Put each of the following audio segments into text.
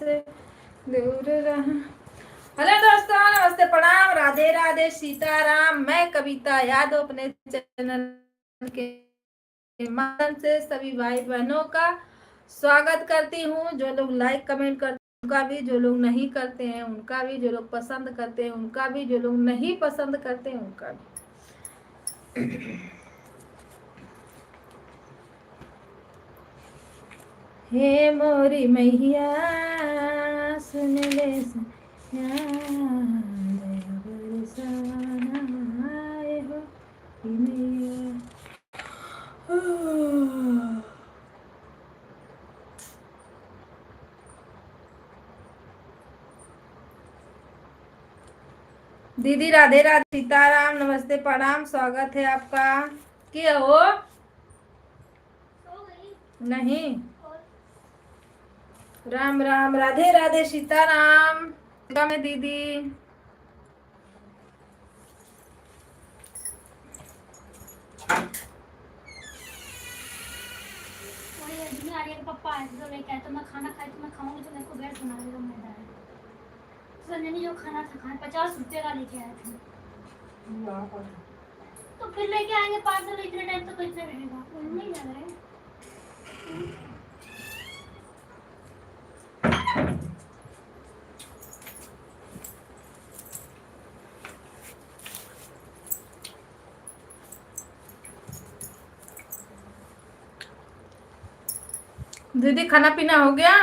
से दूर रहा। हेलो दोस्तों, नमस्ते, प्रणाम, राधे राधे, सीताराम। मैं कविता यादव अपने चैनल के माध्यम से सभी भाई बहनों का स्वागत करती हूँ। जो लोग लाइक कमेंट करते हैं उनका भी, जो लोग नहीं करते हैं उनका भी, जो लोग पसंद करते हैं उनका भी, जो लोग नहीं पसंद करते हैं उनका भी। हे मोरी मैया सुन ले सैया, दया बरसाना आए हो कि मैया। दीदी राधे राधे, सीताराम, नमस्ते, प्रणाम, स्वागत है आपका। क्या हो? नहीं, राम राम, राधे राधे, सीताराम। में दीदी पापा आए तो लेके आए तो मैं खाना खाई तो मैं खाऊंगी तो मेरे को गैस बना देगा मैदा है। संजय ने जो खाना था खाना 50 रुपये का लेके आए थे। तो फिर लेके आएंगे पार्सल, इतने टाइम तो कितने रहेगा नहीं लग रहा है। दीदी खाना पीना हो गया?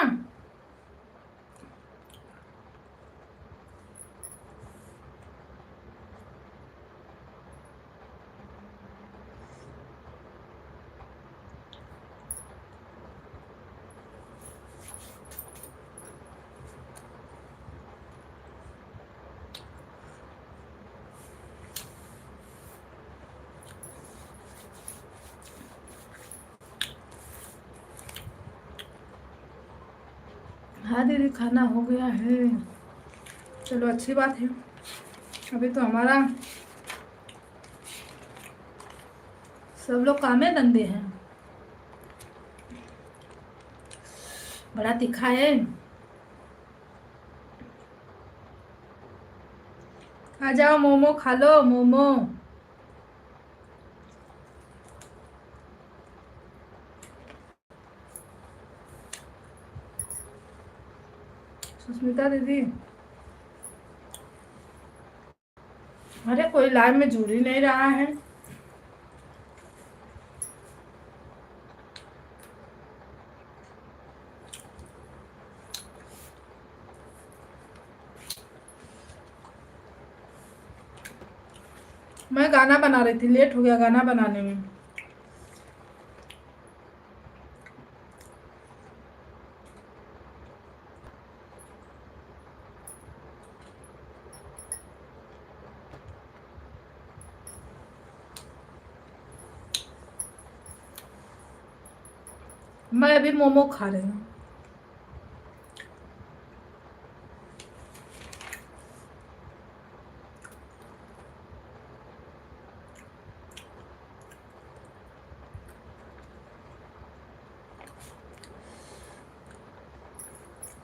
हाँ दीदी, खाना हो गया है। चलो अच्छी बात है। अभी तो हमारा सब लोग कामे धंधे हैं। बड़ा तीखा है। आ जाओ, मोमो खा लो, मोमो। सुष्मिता दीदी, अरे कोई लाइव में जुड़ ही नहीं रहा है। मैं गाना बना रही थी, लेट हो गया गाना बनाने में। मैं अभी मोमो खा रही हूँ।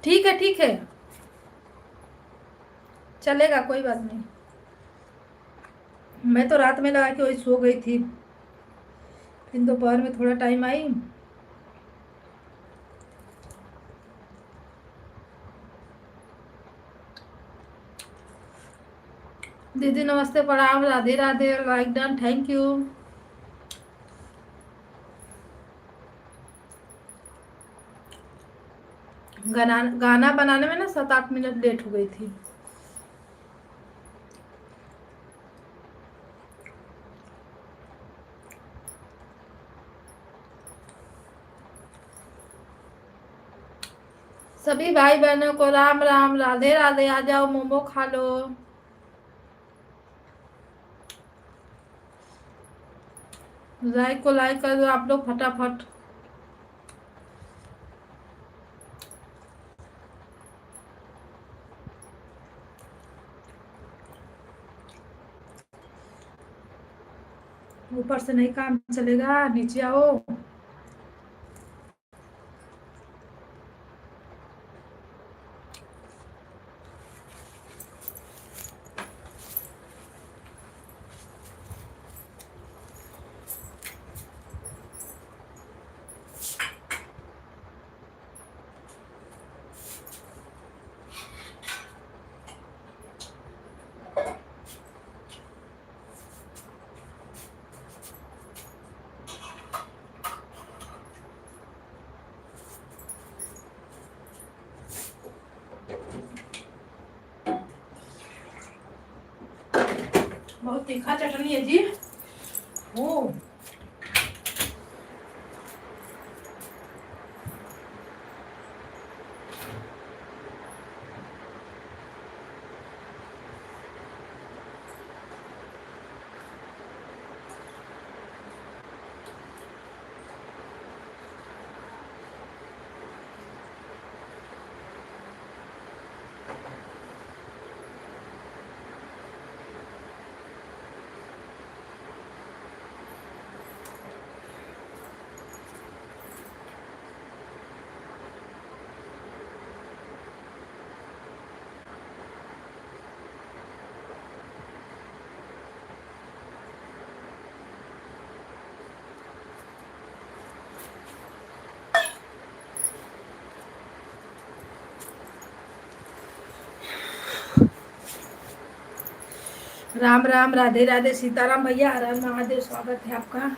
ठीक है, ठीक है, चलेगा, कोई बात नहीं। मैं तो रात में लगा के वही सो गई थी, फिर दोपहर में थोड़ा टाइम आई। दीदी नमस्ते, प्रणाम, Radhe Radhe, like done, thank you. गाना बनाने में ना 7-8 मिनट लेट हो गई थी। सभी भाई बहनों को राम राम, राधे राधे। आ जाओ, मोमो खा लो। लाइक को लाइक कर दो आप लोग फटाफट। ऊपर से नहीं काम चलेगा, नीचे आओ। तीखा चटनी है जी। ओ राम राम, राधे राधे, सीताराम भैया, हर हर महादेव। स्वागत है आपका।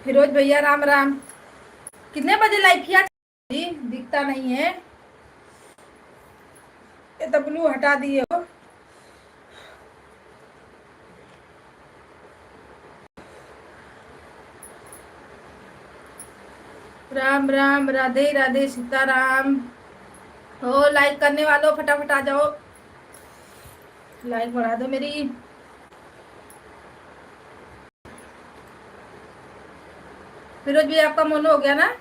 फिरोज भैया राम राम। कितने बजे लाइव किया जी? दिखता नहीं है। ये तो ब्लू हटा दिए हो। राम राम, राधे राधे, सीताराम। हो लाइक करने वालों फटाफट आ जाओ, लाइक बढ़ा दो मेरी। फिरोज भी आपका मोनो हो गया ना?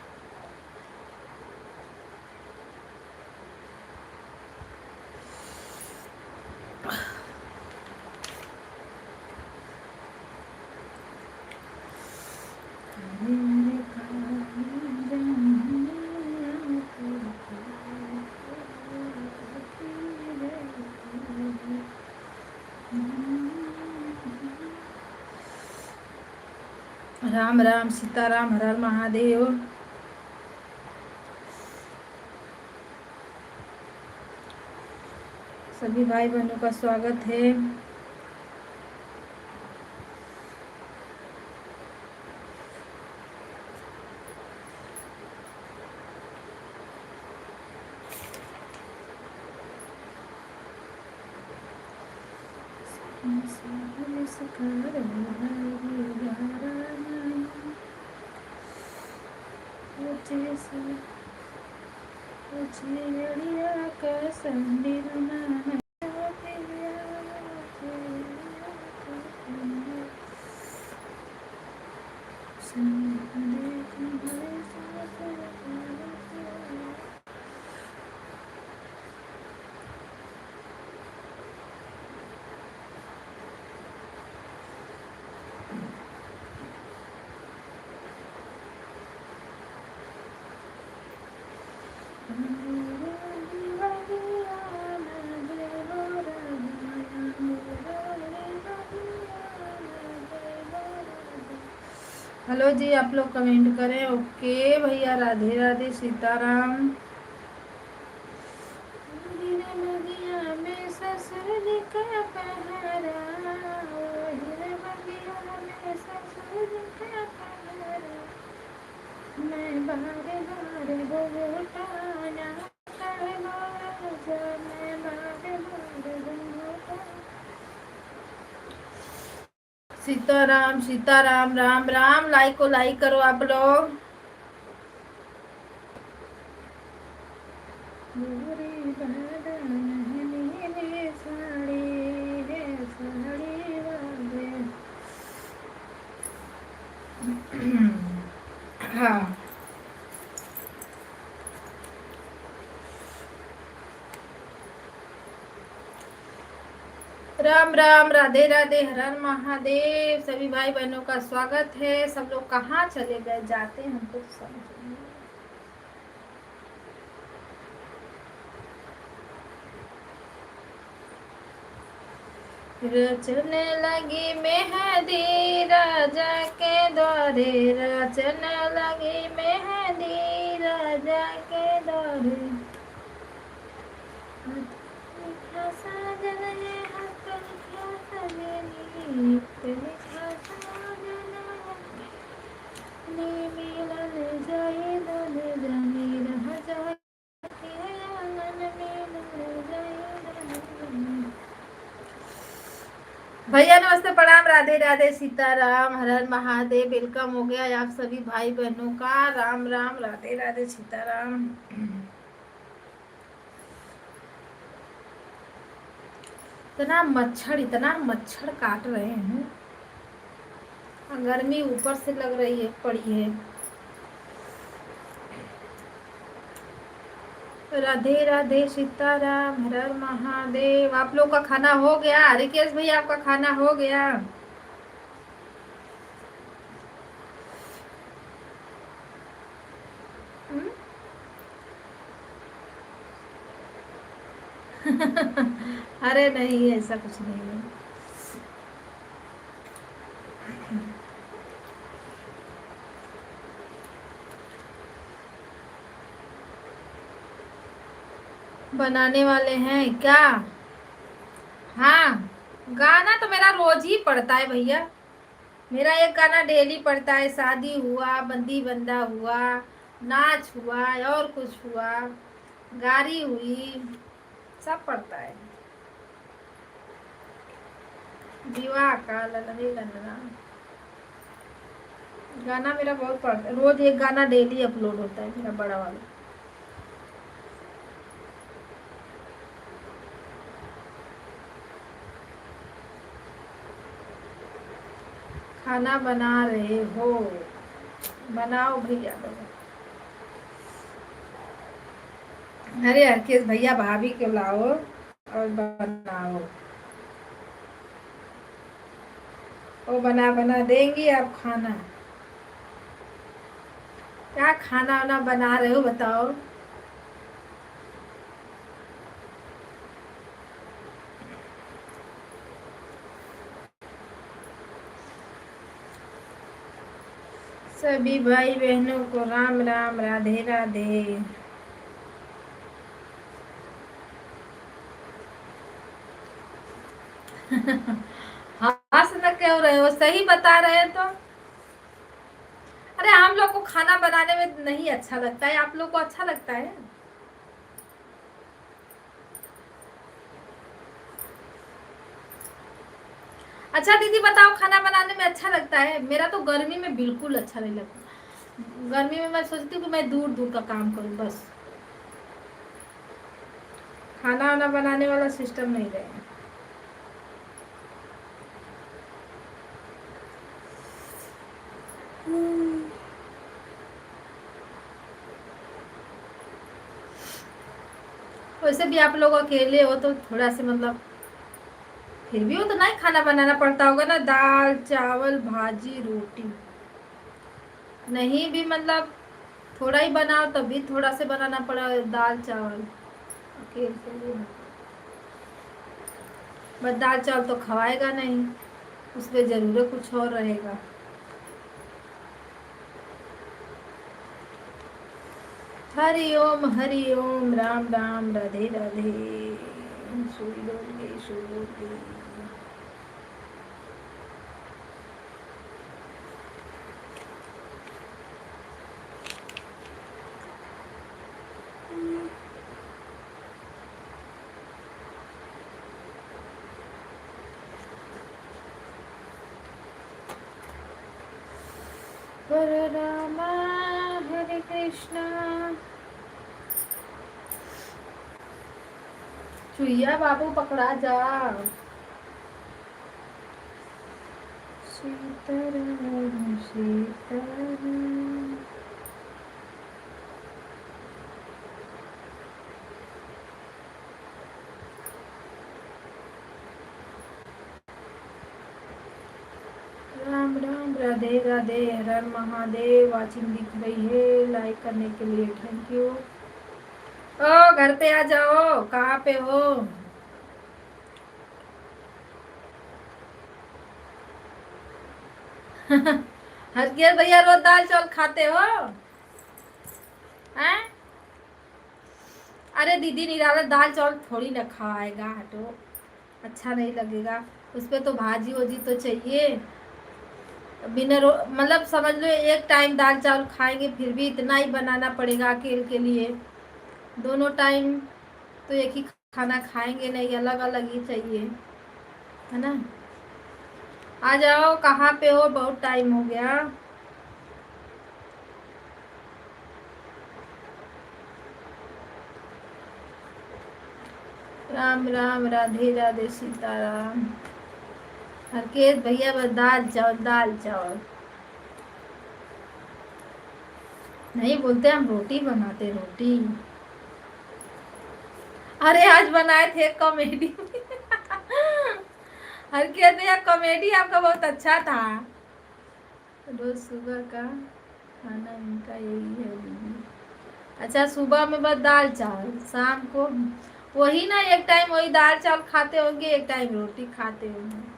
राम राम, सीताराम, हर हर महादेव। सभी भाई बहनों का स्वागत है। हेलो जी, आप लोग कमेंट करें। ओके भैया, राधे राधे, सीताराम। सीताराम सीताराम, राम राम। लाइक को लाइक करो आप लोग। हाँ, राम राम, राधे राधे, हर हर महादेव। सभी भाई बहनों का स्वागत है। सब लोग कहाँ चले गए, जाते हैं हमको तो समझ नहीं। रचने लगी मेहंदी राजा के द्वारे, रचने लगी मेहंदी राजा के द्वारे। साजन हाथ भैया नमस्ते प्रणाम राधे राधे सीताराम हर हर महादेव। वेलकम हो गया आप सभी भाई बहनों का। राम राम राधे राधे सीताराम। इतना मच्छर काट रहे हैं, गर्मी ऊपर से लग रही है पड़ी है। राधे राधे सीताराम हर हर महादेव। आप लोग का खाना हो गया? रिकेश भैया आपका खाना हो गया? अरे नहीं, ऐसा कुछ नहीं है। बनाने वाले हैं क्या? हाँ, गाना तो मेरा रोज ही पड़ता है भैया। मेरा एक गाना डेली पड़ता है। शादी हुआ, बंदी बंदा हुआ, नाच हुआ और कुछ हुआ, गाड़ी हुई, सब पड़ता है। विवाह का ललने ललना गाना मेरा बहुत पड़ता है। रोज एक गाना डेली अपलोड होता है मेरा बड़ा वाला। खाना बना रहे हो? बनाओ भैया लोग। अरे हरकेश भैया भाभी को लाओ और बनाओ। वो बना बना देंगी आप खाना। क्या खाना वाना बना रहे हो बताओ? सभी भाई बहनों को राम राम राधे राधे। हंस न क्यों रहे हो? सही बता रहे हैं तो। अरे हम लोग को खाना बनाने में नहीं अच्छा लगता है, आप लोग को अच्छा लगता है? अच्छा दीदी बताओ, खाना बनाने में अच्छा लगता है? मेरा तो गर्मी में बिल्कुल अच्छा नहीं लगता। गर्मी में मैं सोचती हूँ कि मैं दूर दूर का काम करूँ बस। खाना वाना बनाने वाला सिस्टम नहीं रहे। वैसे भी आप लोग अकेले हो तो थोड़ा से मतलब, फिर भी वो तो नहीं खाना बनाना पड़ता होगा ना। दाल चावल भाजी रोटी नहीं भी मतलब थोड़ा ही बनाओ तब भी थोड़ा से बनाना पड़ा दाल चावल अकेले के लिए। बस दाल चावल तो खवाएगा नहीं, उसमें जरूर कुछ और रहेगा। हरि ओम राम राम राधे राधे। सूर्य हरे राम हरे कृष्णा। चुईया बाबू पकड़ा जा। सीताराम सीताराम। राम राम राधे राधे हर हर महादेव। वाचिंग दिख रही है, लाइक करने के लिए थैंक यू। ओ घर पे आ जाओ, कहाँ पे हो? हरगियर भैया रोज दाल चावल खाते हो हैं? अरे दीदी निराला दाल चावल थोड़ी ना खाएगा, हटो। अच्छा नहीं लगेगा। उस पर तो भाजी वोजी तो चाहिए। बिना मतलब समझ लो एक टाइम दाल चावल खाएंगे फिर भी इतना ही बनाना पड़ेगा अकेले के लिए। दोनों टाइम तो एक ही खाना खाएंगे नहीं, अलग अलग ही चाहिए, है ना। आ जाओ, कहाँ पे हो, बहुत टाइम हो गया। राम राम, राधे राधे, सीताराम। हरकेश भैया बस दाल चावल दाल चावल नहीं बोलते, हम रोटी बनाते, रोटी। अरे आज बनाए थे कॉमेडी। हरकेश भैया कॉमेडी आपका बहुत अच्छा था। रोज सुबह का खाना इनका यही है दीदी। अच्छा, सुबह में बस दाल चावल, शाम को वही ना, एक टाइम वही दाल चावल खाते होंगे, एक टाइम रोटी खाते होंगे।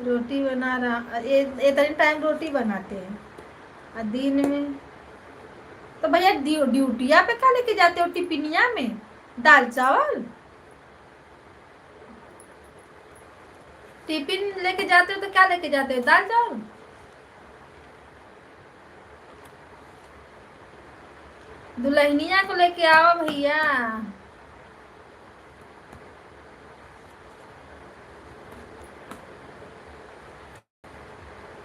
रोटी बना रहा, इतने टाइम रोटी बनाते हैं। और दिन में तो भैया ड्यूटिया पे क्या लेके जाते हो, टिफिनिया में दाल चावल? टिफिन लेके जाते हो तो क्या लेके जाते हो, दाल चावल? दुल्हनिया को लेके आओ भैया।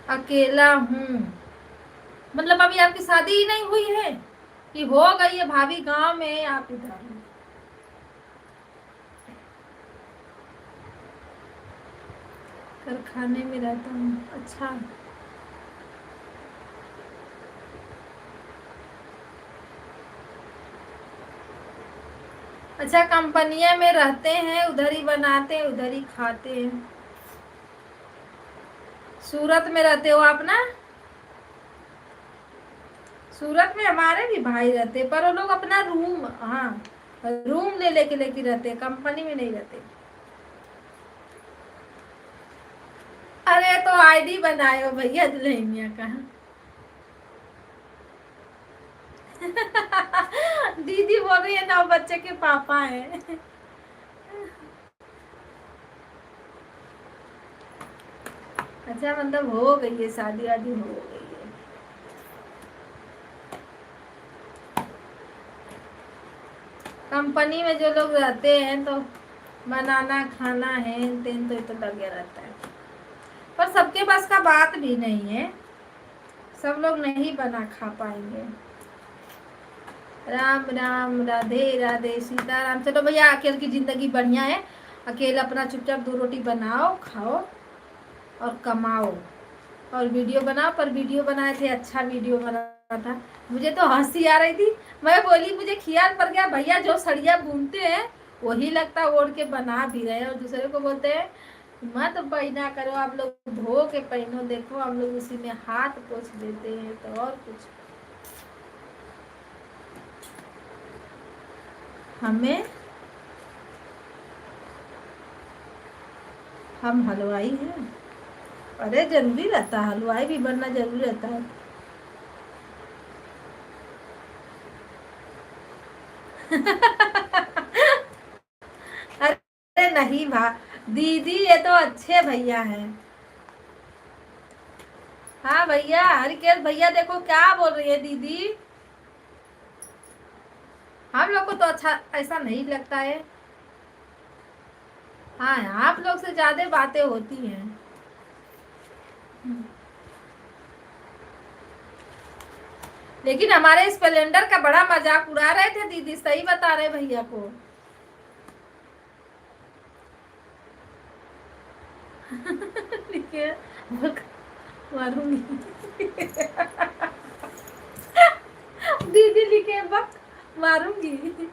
अकेला हूँ मतलब अभी आपकी शादी ही नहीं हुई है कि हो गई है? भाभी गांव में, आप इधर। कारखाने में रहता हूँ, अच्छा। अच्छा, कंपनिया में रहते हैं, उधर ही बनाते हैं, उधर ही खाते हैं। सूरत में रहते हो आप ना? सूरत में हमारे भी भाई रहते, पर वो लोग अपना रूम, हाँ, रूम लेके रहते, कंपनी में नहीं रहते। अरे तो आईडी बनाए हो भैया दुल्हनिया का। दीदी बोल रही है 9 बच्चे के पापा हैं। अच्छा, मतलब हो गई है शादी वादी, हो गई है। कंपनी में जो लोग रहते हैं तो बनाना खाना है तेन तो लगे रहता है, पर सबके पास का बात भी नहीं है, सब लोग नहीं बना खा पाएंगे। राम राम, राधे राधे, सीताराम। चलो भैया, अकेले की जिंदगी बढ़िया है। अकेले अपना चुपचाप 2 रोटी बनाओ, खाओ और कमाओ और वीडियो बनाओ। पर वीडियो बनाए थे, अच्छा वीडियो बना था। मुझे तो हंसी आ रही थी। मैं बोली, मुझे ख्याल पड़ गया भैया जो सड़िया बुनते हैं वही लगता ओढ़ के बना भी रहे हैं, और दूसरे को बोलते हैं मत पहना करो, आप लोग धो के पहनो। देखो हम लोग उसी में हाथ पोछ देते हैं, तो और कुछ हमें, हम हलवाई हैं। अरे जरूरी रहता है, हलवाई भी बनना जरूरी रहता है। अरे नहीं दीदी, ये तो अच्छे भैया हैं। हाँ भैया, हरिकेश भैया देखो क्या बोल रही है दीदी। हम लोग को तो अच्छा ऐसा नहीं लगता है। हाँ, आप लोग से ज्यादा बातें होती हैं। लेकिन हमारे स्प्लेंडर का बड़ा मजाक उड़ा रहे थे दीदी, सही बता रहे भैया को। मारूंगी। दीदी लिखे बक मारूंगी।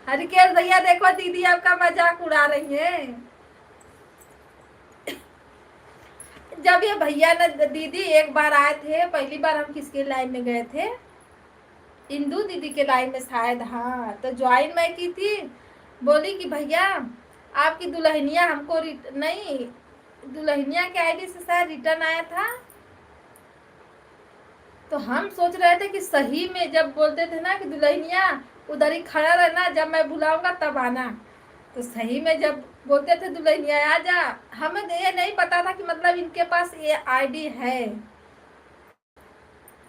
हरिकेश भैया देखो, दीदी आपका मजाक उड़ा रही है। जब ये भैया ने दीदी एक बार आए थे, पहली बार हम किसके लाइन में गए थे, इंदू दीदी के लाइन में शायद, हाँ, तो ज्वाइन मैं की थी। बोली कि भैया आपकी दुल्हनिया हमको नहीं, दुल्हनिया के आईडी से शायद रिटर्न आया था, तो तो हम सोच रहे थे कि सही में जब बोलते थे ना कि दुल्हनिया उधर ही खड़ा रहना, जब मैं बुलाऊंगा तब आना, तो सही में जब बोलते थे दुल्हनिया आ जा, हमें ये नहीं पता था कि मतलब इनके पास ये आईडी है।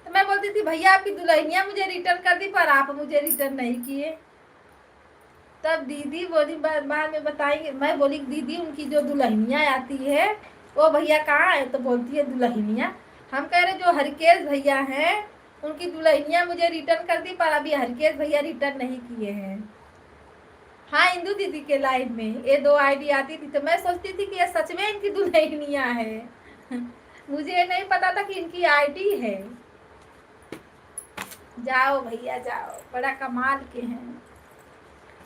तो मैं बोलती थी भैया आपकी दुल्हनिया मुझे रिटर्न कर दी, पर आप मुझे रिटर्न नहीं किए। तब दीदी बोली, बाद में बताएंगे। मैं बोली दीदी उनकी जो दुल्हनिया आती है वो भैया कहाँ है, तो बोलती है दुल्हनिया। हम कह रहे जो हरकेश भैया हैं उनकी दुल्हनिया मुझे रिटर्न कर दी, पर अभी हरकेश भैया रिटर्न नहीं किए हैं। हाँ, इंदू दीदी के लाइन में ये 2 आईडी आती थी, तो मैं सोचती थी कि ये सच में इनकी दुल्हनिया है। मुझे ये नहीं पता था कि इनकी आईडी है। जाओ भैया जाओ, बड़ा कमाल के हैं।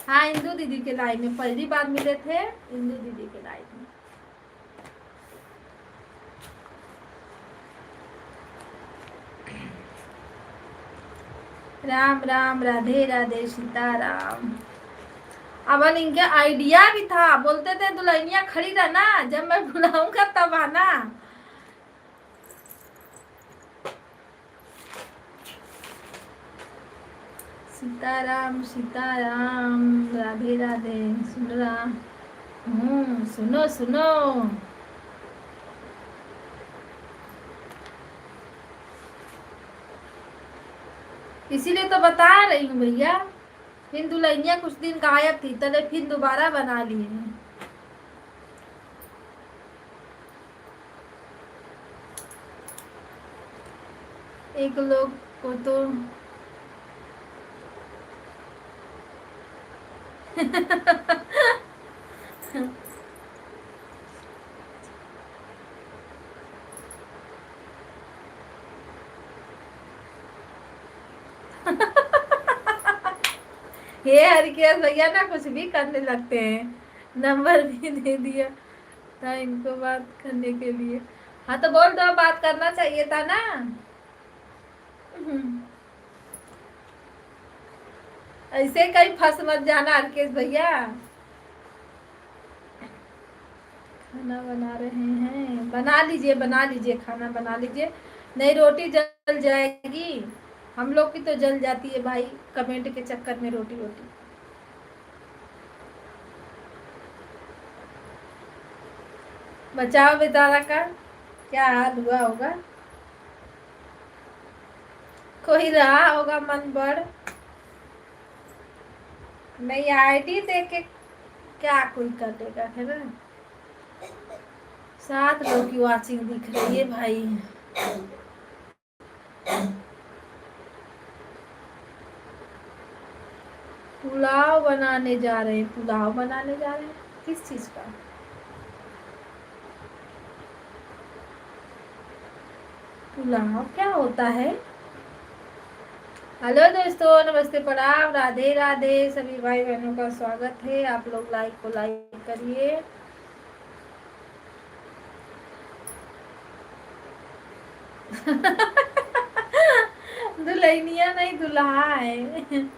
हाँ, इंदू दीदी के लाइन में पहली बार मिले थे, इंदू दीदी के लाइन में। राम राम, राधे राधे, सीताराम। अब इनके आइडिया भी था, बोलते थे दुल्हनिया खड़ी रहना, जब मैं बुलाऊंगा तब आना। सीताराम सीताराम, राधे राधे। सुन रहा हूँ, सुनो सुनो। इसीलिए तो बता रही हूँ भैया, फिर दुल्हनिया कुछ दिन गायब थी, तब फिर दोबारा बना लिए हैं। एक लोग को तो ये हरिकेश भैया ना कुछ भी करने लगते हैं। नंबर भी दे दिया था इनको बात करने के लिए। हाँ तो बोल दो, बात करना चाहिए था ना। ऐसे कहीं फंस मत जाना हरकेश भैया। खाना बना रहे हैं, बना लीजिए बना लीजिए, खाना बना लीजिए, नहीं रोटी जल जाएगी। हम लोग की तो जल जाती है भाई, कमेंट के चक्कर में रोटी रोटी। बचाओ बेचारा का क्या हाल हुआ होगा। कोई रहा होगा मन बढ़, नहीं आईडी देख के क्या कोई करेगा, है ना। 7 लोग की वाचिंग दिख रही है भाई। पुलाव बनाने जा रहे हैं, पुलाव बनाने जा रहे हैं, किस चीज का। पुलाव क्या होता है। हेलो दोस्तों, नमस्ते, प्रणाम, राधे राधे, सभी भाई बहनों का स्वागत है। आप लोग लाइक को लाइक करिए। दुल्हनिया नहीं दुल्हा है।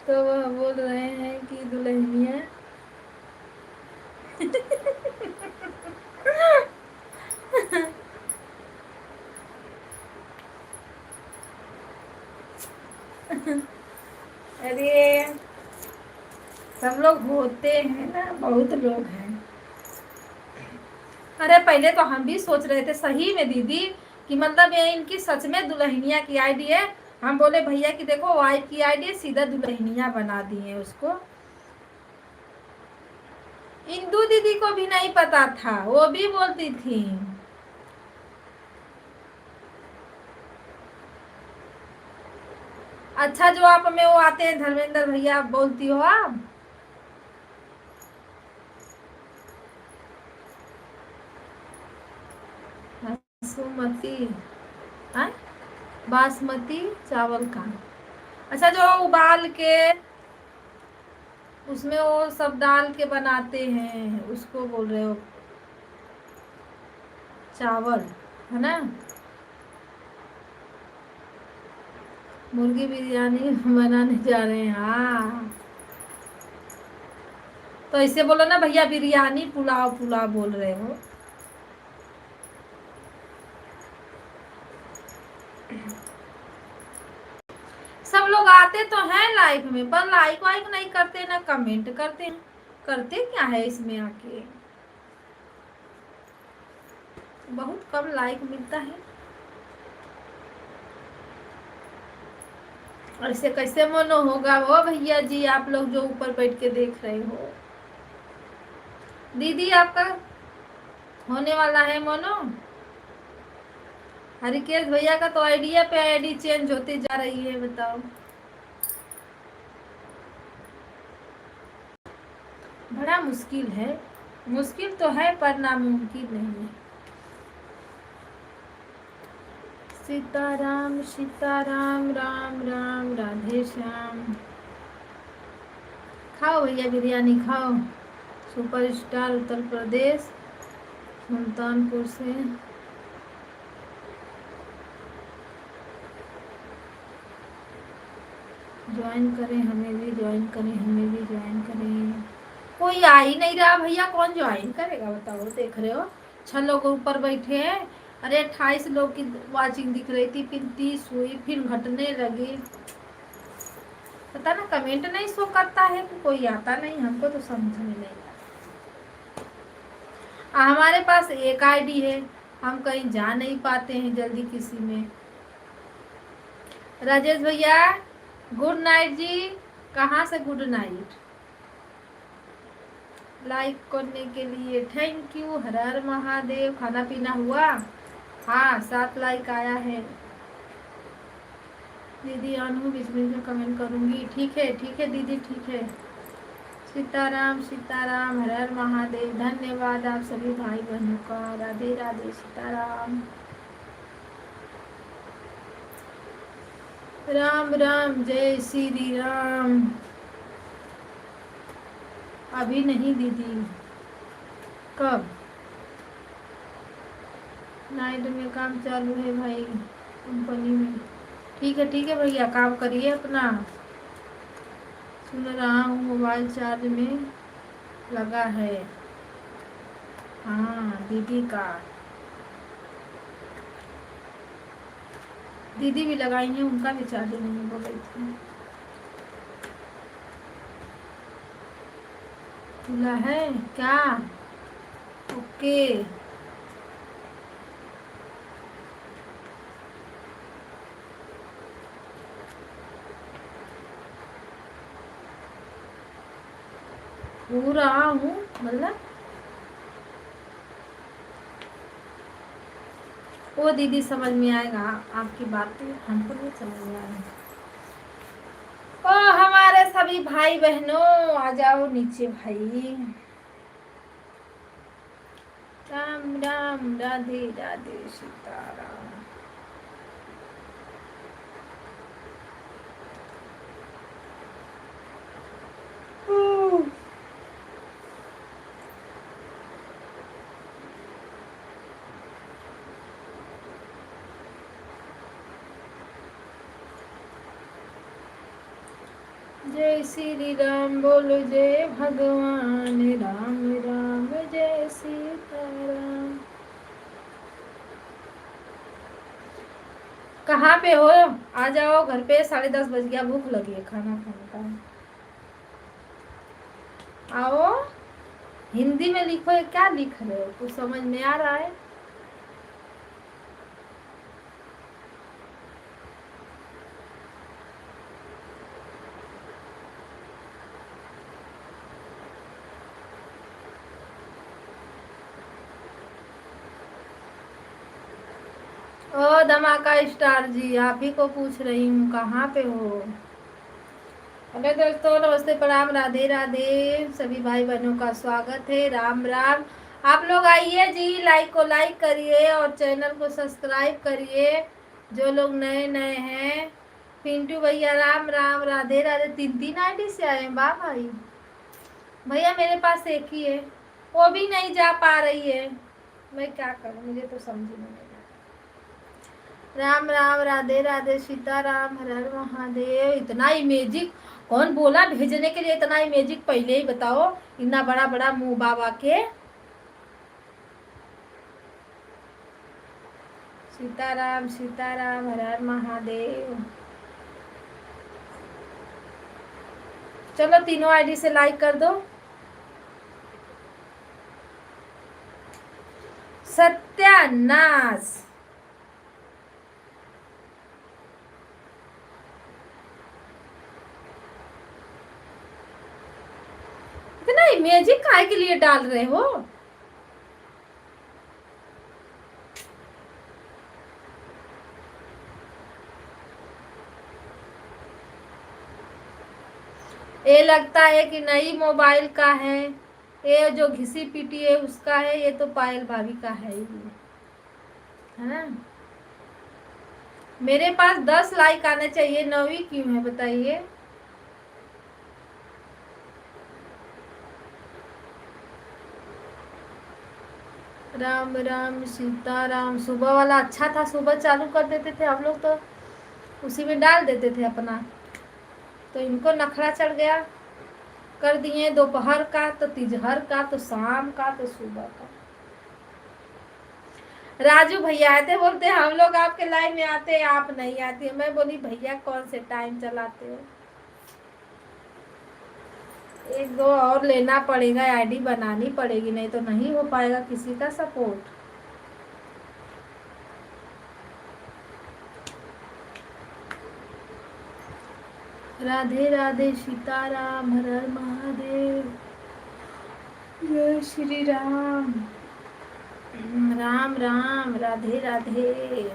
तो वह बोल रहे हैं कि दुल्हनिया। अरे सब लोग होते हैं ना, बहुत लोग हैं। अरे पहले तो हम भी सोच रहे थे सही में दीदी कि मतलब ये इनकी सच में दुल्हनिया की आईडी है। हम बोले भैया कि देखो वाइफ की आईडी, सीधा दुल्हनिया बना दिए उसको। इंदू दीदी को भी नहीं पता था, वो भी बोलती थी। अच्छा, जो आप में वो आते हैं धर्मेंद्र भैया, बोलती हो आप। बासमती, बासमती चावल का। अच्छा, जो उबाल के उसमें वो सब डाल के बनाते हैं, उसको बोल रहे हो। चावल है ना। मुर्गी बिरयानी बनाने जा रहे हैं। हाँ तो ऐसे बोलो ना भैया, बिरयानी पुलाव पुलाव बोल रहे हो। लोग आते तो हैं लाइफ में, पर लाइक वाइक नहीं करते, ना कमेंट करते हैं। करते क्या है इसमें आके, बहुत कम लाइक मिलता है। ऐसे कैसे मनो होगा वो भैया जी, आप लोग जो ऊपर बैठ के देख रहे हो। दीदी आपका होने वाला है मोनो। हरिकेश भैया का तो आइडिया पे आईडी चेंज होती जा रही है, बताओ। बड़ा मुश्किल है, मुश्किल तो है पर नामुमकिन नहीं है। सीताराम सीताराम राम राम राधे श्याम। खाओ भैया बिरयानी खाओ। सुपरस्टार उत्तर प्रदेश सुल्तानपुर से। ज्वाइन करें, हमें भी ज्वाइन करें, हमें भी ज्वाइन करें। कोई आ ही नहीं रहा भैया, कौन ज्वाइन करेगा बताओ। देख रहे हो 6 लोग ऊपर बैठे हैं। अरे 28 लोग की वाचिंग दिख रही थी, फिर 30 हुई, फिर घटने लगी। पता ना कमेंट नहीं शो करता है कि कोई आता नहीं, हमको तो समझ में नहीं आता। हमारे पास एक आईडी है, हम कहीं जा नहीं पाते हैं जल्दी किसी में। राजेश भैया गुड नाइट जी। कहाँ से गुड नाइट। लाइक करने के लिए थैंक यू। हर हर महादेव। खाना पीना हुआ। हाँ 7 लाइक आया है। दीदी अनु बीच बीच में कमेंट करूंगी। ठीक है दीदी ठीक है। सीताराम सीताराम हर हर महादेव। धन्यवाद आप सभी भाई बहनों का। राधे राधे सीताराम। राम राम जय श्री राम। अभी नहीं दीदी, कब। नाइट में काम चालू है भाई कंपनी में। ठीक है भैया काम करिए अपना। सुन रहा हूँ मोबाइल चार्ज में लगा है। हाँ दीदी का, दीदी भी लगाई है, उनका भी चार्ज नहीं बोल रही थी। खुला है क्या। ओके। हो रहा हूँ मतलब वो दीदी समझ में आएगा आपकी बातें, हमको नहीं समझ में आएगा। ओ हमारे सभी भाई बहनों आ जाओ नीचे भाई। राम राम राधे राधे सीताराम। जय श्री राम बोलो, जय भगवान राम राम जय सीताराम। कहाँ पे हो, आ जाओ घर पे। 10:30 बज गया, भूख लगी है, खाना खाने का। आओ। हिंदी में लिखो, ये क्या लिख रहे हो, कुछ समझ में आ रहा है। ओ धमाका स्टार जी, आप ही को पूछ रही हूँ, कहाँ पे हो। हेलो दोस्तों, नमस्ते प्रणाम राधे राधे। सभी भाई बहनों का स्वागत है। राम राम। आप लोग आइए जी, लाइक को लाइक करिए और चैनल को सब्सक्राइब करिए जो लोग नए नए हैं। पिंटू भैया राम राम राधे राधे। 3 आईडी से आए हैं वाह भाई। भैया मेरे पास एक ही है, वो भी नहीं जा पा रही है, मैं क्या करूँ, मुझे तो समझ में नहीं। राम राम राधे राधे सीताराम हर हर महादेव। इतना इमेजिक कौन बोला भेजने के लिए, इतना इमेजिक पहले ही बताओ। इतना बड़ा बड़ा मुंह बाबा के। सीताराम सीताराम हर हर महादेव। चलो तीनों आईडी से लाइक कर दो। सत्यानाश। इतना इमेजिंग काहे के लिए डाल रहे हो? ये लगता है कि नई मोबाइल का है, ये जो घिसी पीटी है उसका है, ये तो पायल भाभी का है ही, है ना। मेरे पास 10 लाइक आने चाहिए, 9 ही क्यों है बताइए। राम राम सीता राम। सुबह वाला अच्छा था, सुबह चालू कर देते थे हम लोग, तो उसी में डाल देते थे अपना। तो इनको नखरा चढ़ गया, कर दिए दोपहर का, तो तिजहर का, तो शाम का, तो सुबह का। राजू भैया आए थे, बोलते हम लोग आपके लाइन में आते हैं, आप नहीं आती। मैं बोली भैया कौन से टाइम चलाते हो, एक दो और लेना पड़ेगा, आईडी बनानी पड़ेगी, नहीं तो नहीं हो पाएगा किसी का सपोर्ट। राधे राधे सीताराम, हर हर महादेव, जय श्री राम। राम राम, राधे राधे।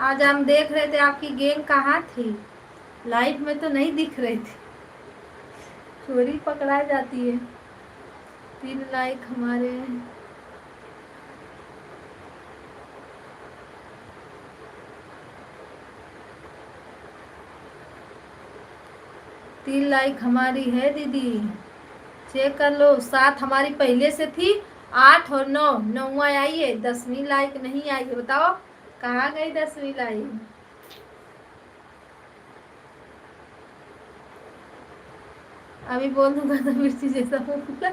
आज हम देख रहे थे आपकी गैंग कहाँ थी, लाइव में तो नहीं दिख रही थी, चोरी पकड़ा जाती है। 3 लाइक हमारे। तीन लाइक हमारी है दीदी, चेक कर लो। 7 हमारी पहले से थी, 8 और 9, 9वां आई है, 10वीं लाइक नहीं आई है। बताओ कहाँ गई 10वीं लाइक? अभी बोल दूंगा तो मिर्ची जैसा मुंह फुला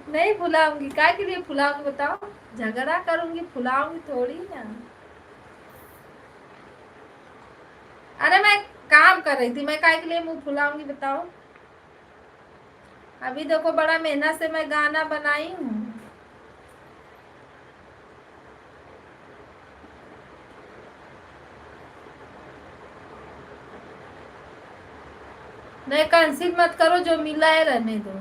नहीं फुलाऊंगी, काय के लिए फुलाऊंगी बताओ? झगड़ा करूंगी, फुलाऊंगी थोड़ी ना। अरे मैं काम कर रही थी, मैं काय के लिए मुंह फुलाऊंगी बताओ? अभी देखो बड़ा मेहनत से मैं गाना बनाई हूँ। नहीं कंसीड मत करो, जो मिला है रहने दो।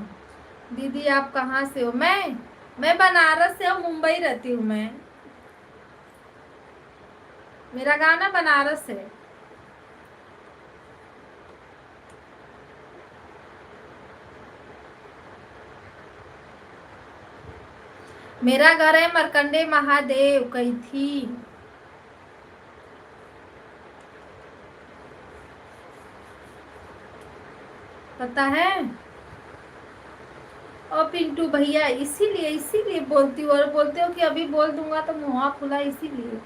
दीदी आप कहाँ से हो? मैं बनारस से हूँ, मुंबई रहती हूँ मैं। मेरा गाना बनारस है। मेरा घर है मरकंडे महादेव कही थी। पता है? ओ पिंटू भैया, इसीलिए इसीलिए बोलती हूँ, और बोलते हो कि अभी बोल दूंगा तो मुँह खुला, इसीलिए।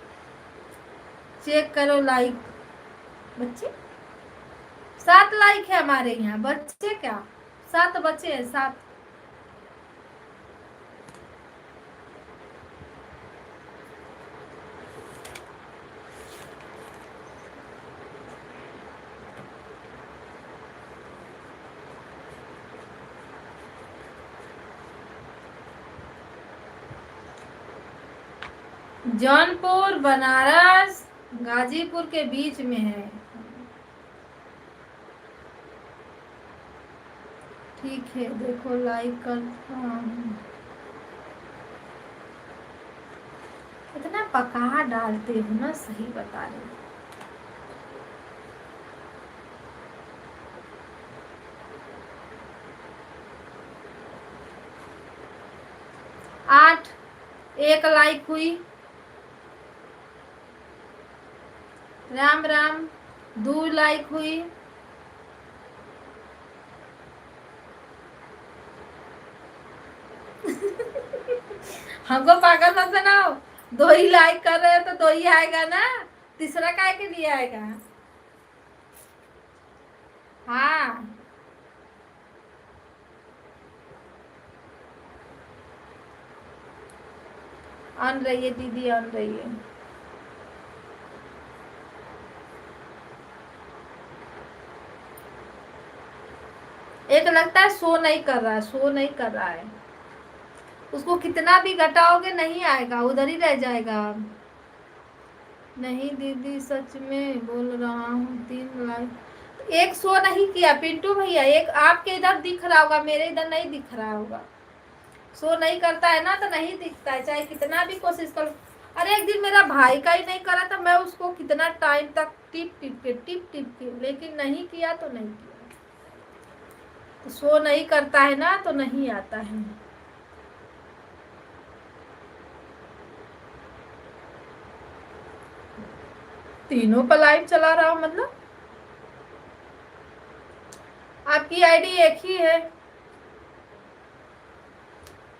चेक करो लाइक बच्चे। 7 लाइक है हमारे यहाँ, बच्चे क्या, 7 बच्चे हैं, 7। जौनपुर बनारस गाजीपुर के बीच में है। ठीक है देखो लाइक करता हूँ। इतना पका डालते हो ना, सही बता रहे हो। 8, 1 लाइक हुई। राम राम, 2 लाइक हुई। हमको पागल मत बनाओ, 2 ही लाइक कर रहे हो तो 2 ही आएगा ना, तीसरा काय के लिए आएगा? हाँ ऑन रही है दीदी, ऑन रही है। एक लगता है शो नहीं कर रहा है, शो नहीं कर रहा है, उसको कितना भी घटाओगे नहीं आएगा, उधर ही रह जाएगा। नहीं दीदी सच में बोल रहा हूँ, 3 लाइक, एक शो नहीं किया पिंटू भैया, एक आपके इधर दिख रहा होगा, मेरे इधर नहीं दिख रहा होगा। शो नहीं करता है ना तो नहीं दिखता है, चाहे कितना भी कोशिश करो। अरे एक दिन मेरा भाई का ही नहीं करा था, मैं उसको कितना टाइम तक टिप टिप के लेकिन नहीं किया तो नहीं किया। तो शो नहीं करता है ना तो नहीं आता है। तीनों पर लाइव चला रहा हूँ मतलब आपकी आईडी एक ही है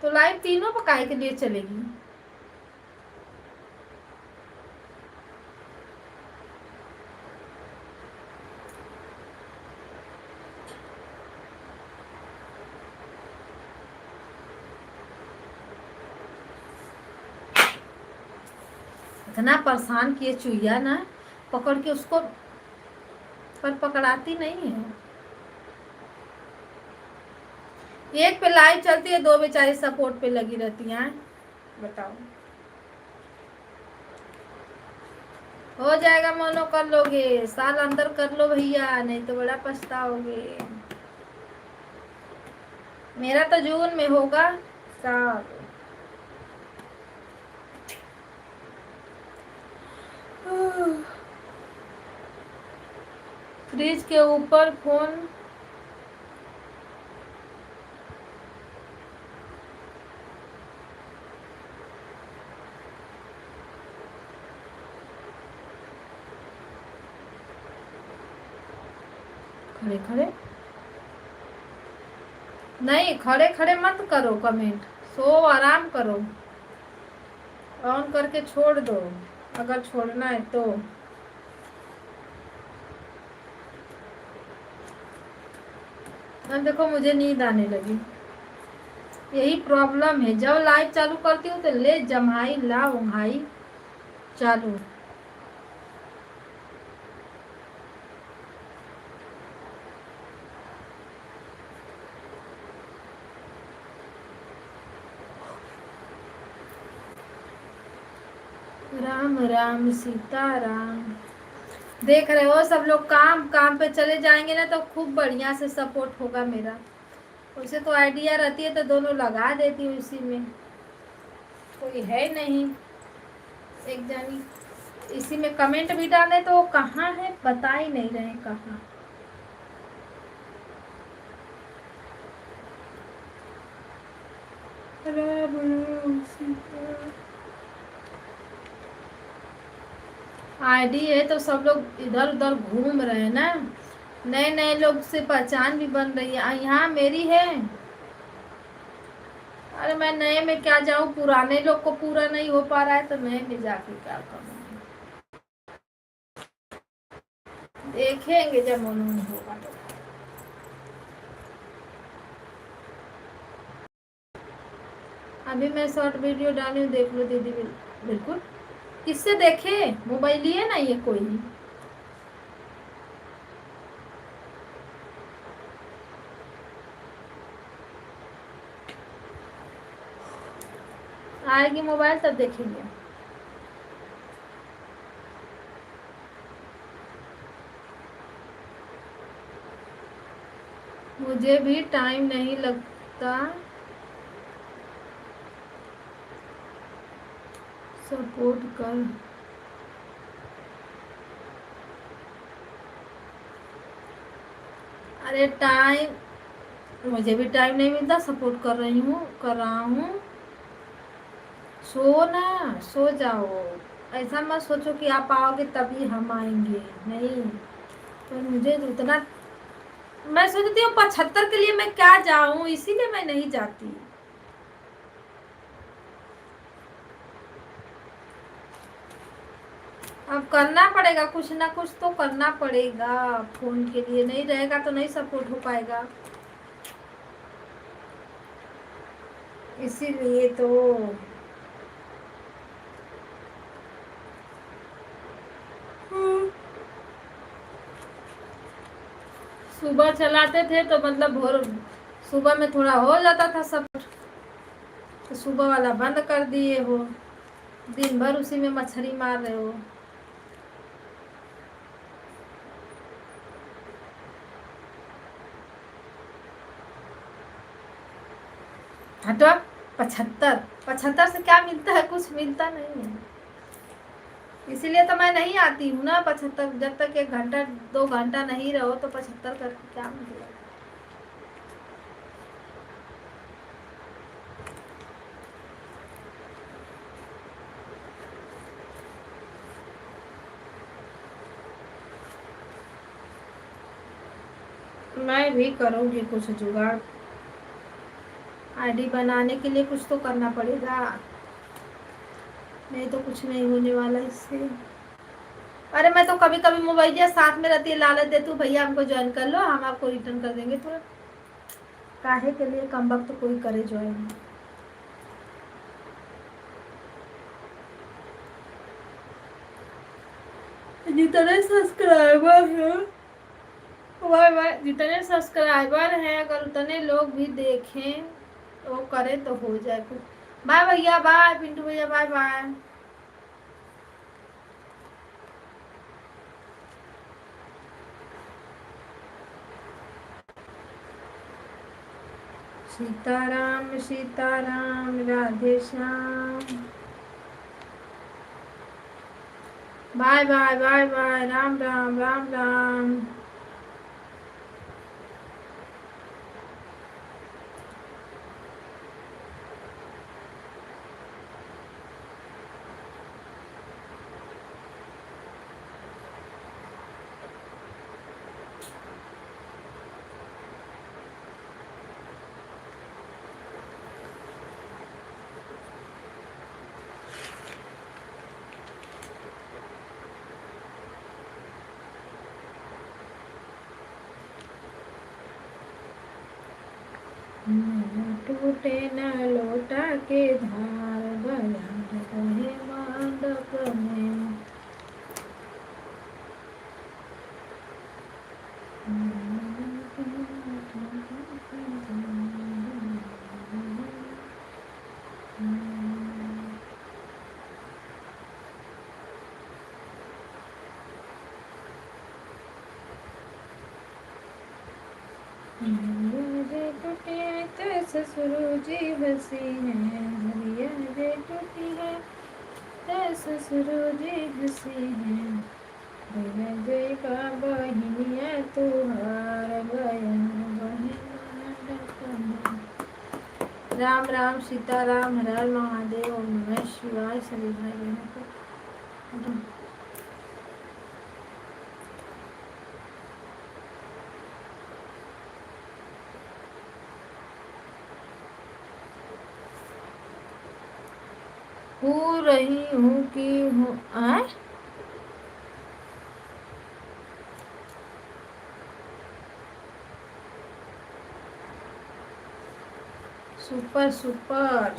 तो लाइव तीनों पर काहे के लिए चलेगी। इतना परेशान किए चुईया ना, पकड़ के उसको, पर पकड़ाती नहीं है। एक पे लाइव चलती है, दो बेचारी सपोर्ट पे लगी रहती हैं। बताओ हो जाएगा, मोनो कर लोगे, साल अंदर कर लो भैया, नहीं तो बड़ा पछताओगे। मेरा तो जून में होगा साल। फ्रिज के ऊपर फोन खड़े खड़े नहीं, खड़े खड़े मत करो कमेंट, सो आराम करो, ऑन करके छोड़ दो अगर छोड़ना है तो। अब देखो मुझे नींद आने लगी, यही प्रॉब्लम है, जब लाइव चालू करती हूँ तो ले जमाई ला उंघाई चालू। राम राम सीता राम। देख रहे हो सब लोग काम काम पे चले जाएंगे ना तो खूब बढ़िया से सपोर्ट होगा मेरा। उसे तो आइडिया रहती है तो दोनों लगा देती हूँ, इसी में कोई है नहीं। एक जानी इसी में कमेंट भी डाले तो वो कहाँ है बता ही नहीं रहे कहाँ। राम राम सीता। आईडी है तो सब लोग इधर उधर घूम रहे हैं ना, नए नए लोग से पहचान भी बन रही है। यहाँ मेरी है, अरे मैं नए में क्या जाऊँ, पुराने लोग को पूरा नहीं हो पा रहा है तो नए में जाके क्या करूँ। देखेंगे जब मन होगा तो। अभी मैं शॉर्ट वीडियो डाली हूँ, देख लो दीदी। बिल्कुल, किससे देखे, मोबाइल लिए ना ये कोई। आएगी मोबाइल तब देखेंगे। मुझे भी टाइम नहीं लगता सपोर्ट कर। अरे टाइम, मुझे भी टाइम नहीं मिलता, सपोर्ट कर रहा हूँ। सो ना, सो जाओ, ऐसा मत सोचो कि आप आओगे तभी हम आएंगे, नहीं। तो मुझे उतना, मैं सोचती हूँ 75 के लिए मैं क्या जाऊँ, इसीलिए मैं नहीं जाती। अब करना पड़ेगा, कुछ ना कुछ तो करना पड़ेगा, फोन के लिए नहीं रहेगा तो नहीं सपोर्ट हो पाएगा। इसीलिए तो सुबह चलाते थे तो मतलब भोर सुबह में थोड़ा हो जाता था सब, तो सुबह वाला बंद कर दिए हो, दिन भर उसी में मछली मार रहे हो। हटो। 75, 75 से क्या मिलता है? कुछ मिलता नहीं है, इसीलिए तो मैं नहीं आती हूँ ना 75। जब तक 1 घंटा 2 घंटा नहीं रहो तो 75 करके क्या मिलेगा? मैं भी करूँगी कुछ जुगाड़, आईडी बनाने के लिए कुछ तो करना पड़ेगा, नहीं तो कुछ नहीं होने वाला इससे। अरे मैं तो कभी कभी मोबाइल साथ में रहती है, लालच देती हूँ भैया हमको ज्वाइन कर लो, हम आपको रिटर्न कर देंगे तुरंत। काहे के लिए कम वक्त तो कोई करे ज्वाइन। जितने सब्सक्राइबर हैं वाह, जितने सब्सक्राइबर हैं अगर उतने लोग भी देखें वो करें तो हो जाए कुछ। बाय भैया, बाय पिंटू भैया, bye bye. Sitaram Sitaram, Radhe Shyam, bye bye bye bye, Ram Ram Ram Ram. टूटे न लोटा के धार, बयान रहे मंडप में। ससुर जी हसी है, हरिया रे टूटी है, ससुर जी हसी है, जय का बहिनिया तुहार बयान बहे मंडप में। राम राम सीताराम, हर हर महादेव, ओम नमः शिवाय। सभी भाई बहनों को हो रही हूँ कि हूँ सुपर सुपर।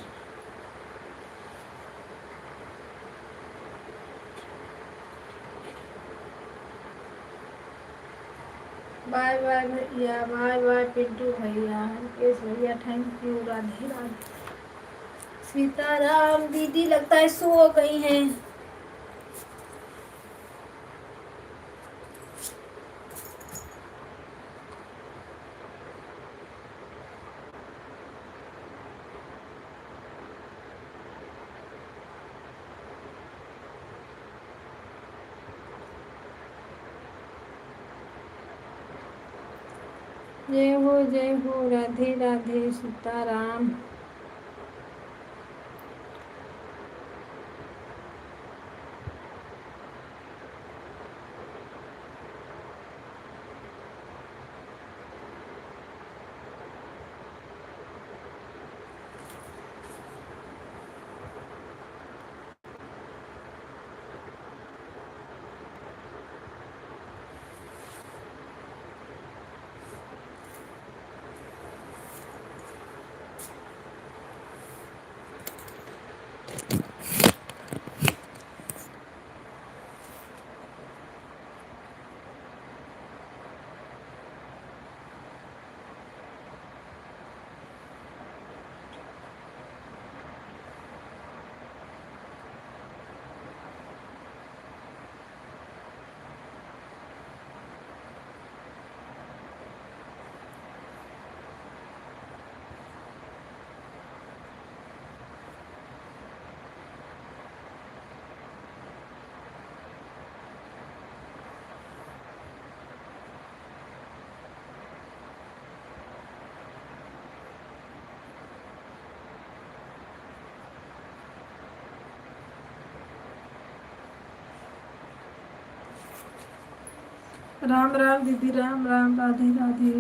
बाय बाय भैया, बाय बाय पिंटू भैया, केस भैया, थैंक यू, राधे राधे। सीताराम दीदी लगता है सो गई हैं। जय हो, राधे राधे, सीताराम। राम राम दीदी, राम राम, राधे राधे।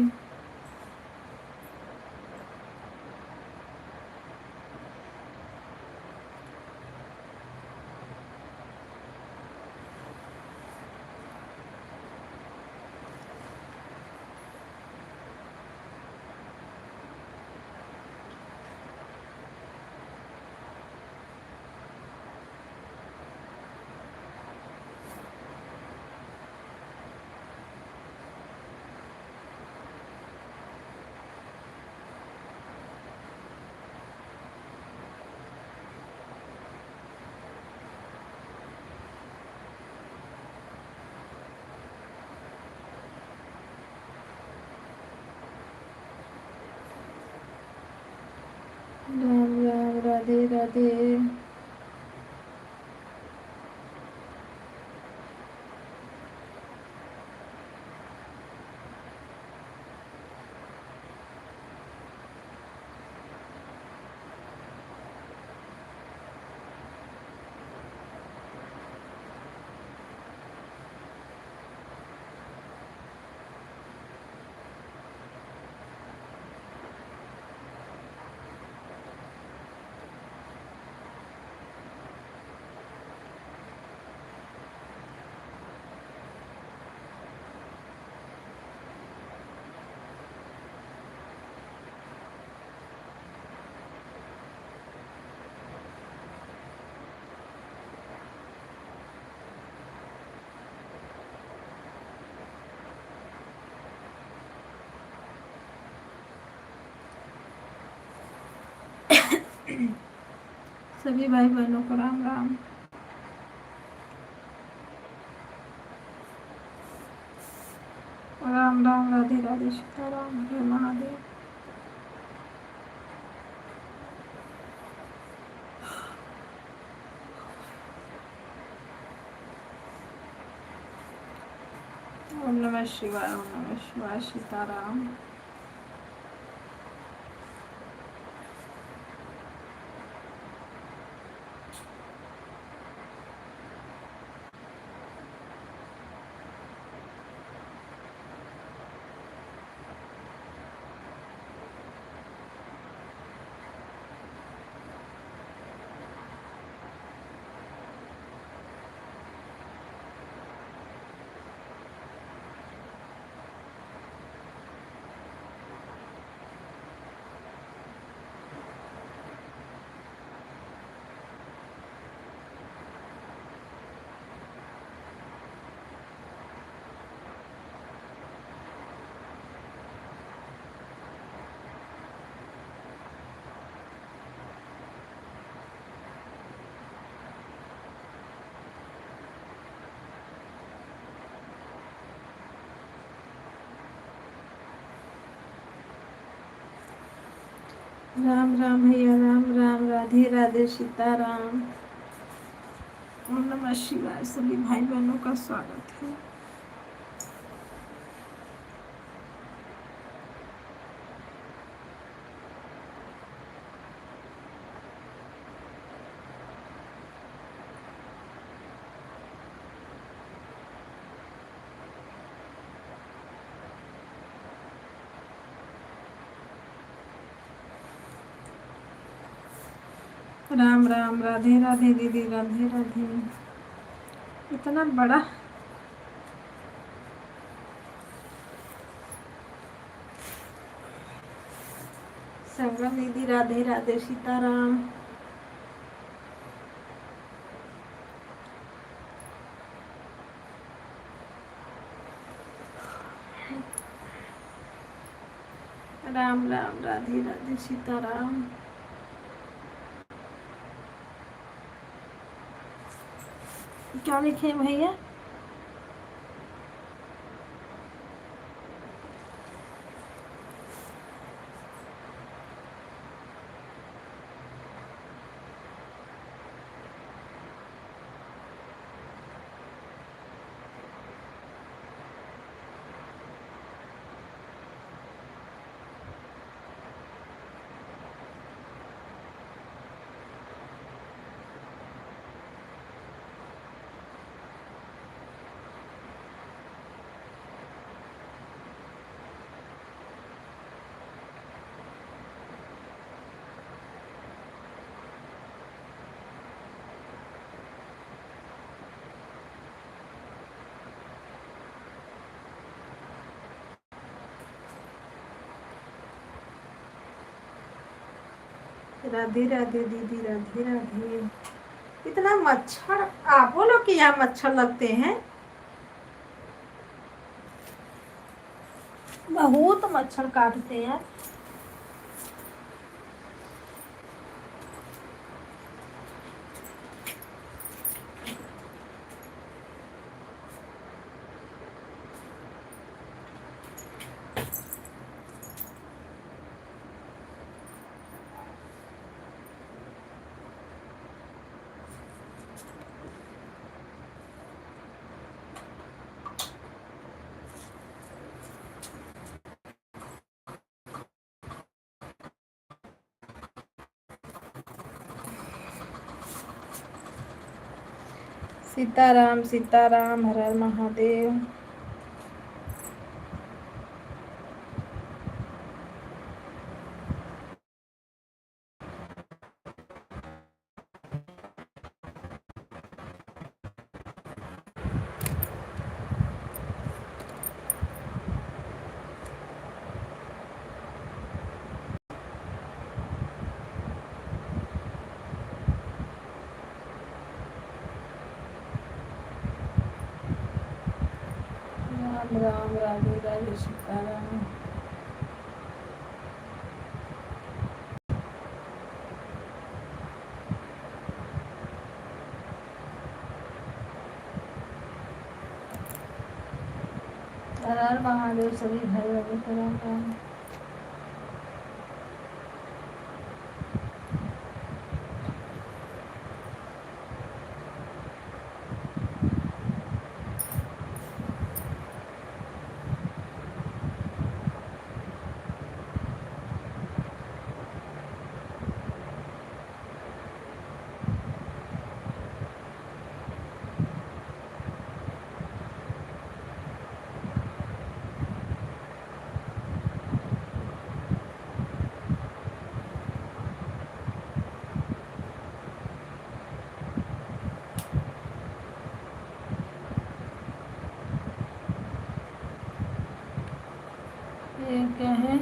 राम राम, राधे राधे। सभी भाई बहनों को राम राम। राम राम, राधे राधे, सीताराम, हरे महादेव। ओम नमः शिवाय, ओम नमः शिवाय, सीताराम। राम राम भैया, राम राम, राधे राधे, सीताराम। ओम नमः शिवाय, सभी भाई बहनों का स्वागत है। राम राम, राधे राधे दीदी, राधे राधे। इतना बड़ा संगम दीदी, राधे राधे, सीताराम। राम राम, राधे राधे, सीताराम। क्या लिखे हैं भैया? राधे राधे दीदी, राधे राधे। इतना मच्छर, आप बोलो कि यहाँ मच्छर लगते हैं, बहुत मच्छर काटते हैं। सीताराम सीताराम, हर हर महादेव। राम राम, राधे राधे, सीताराम। हर हर महादेव सभी भाई बहनों को राम राम। ये क्या है?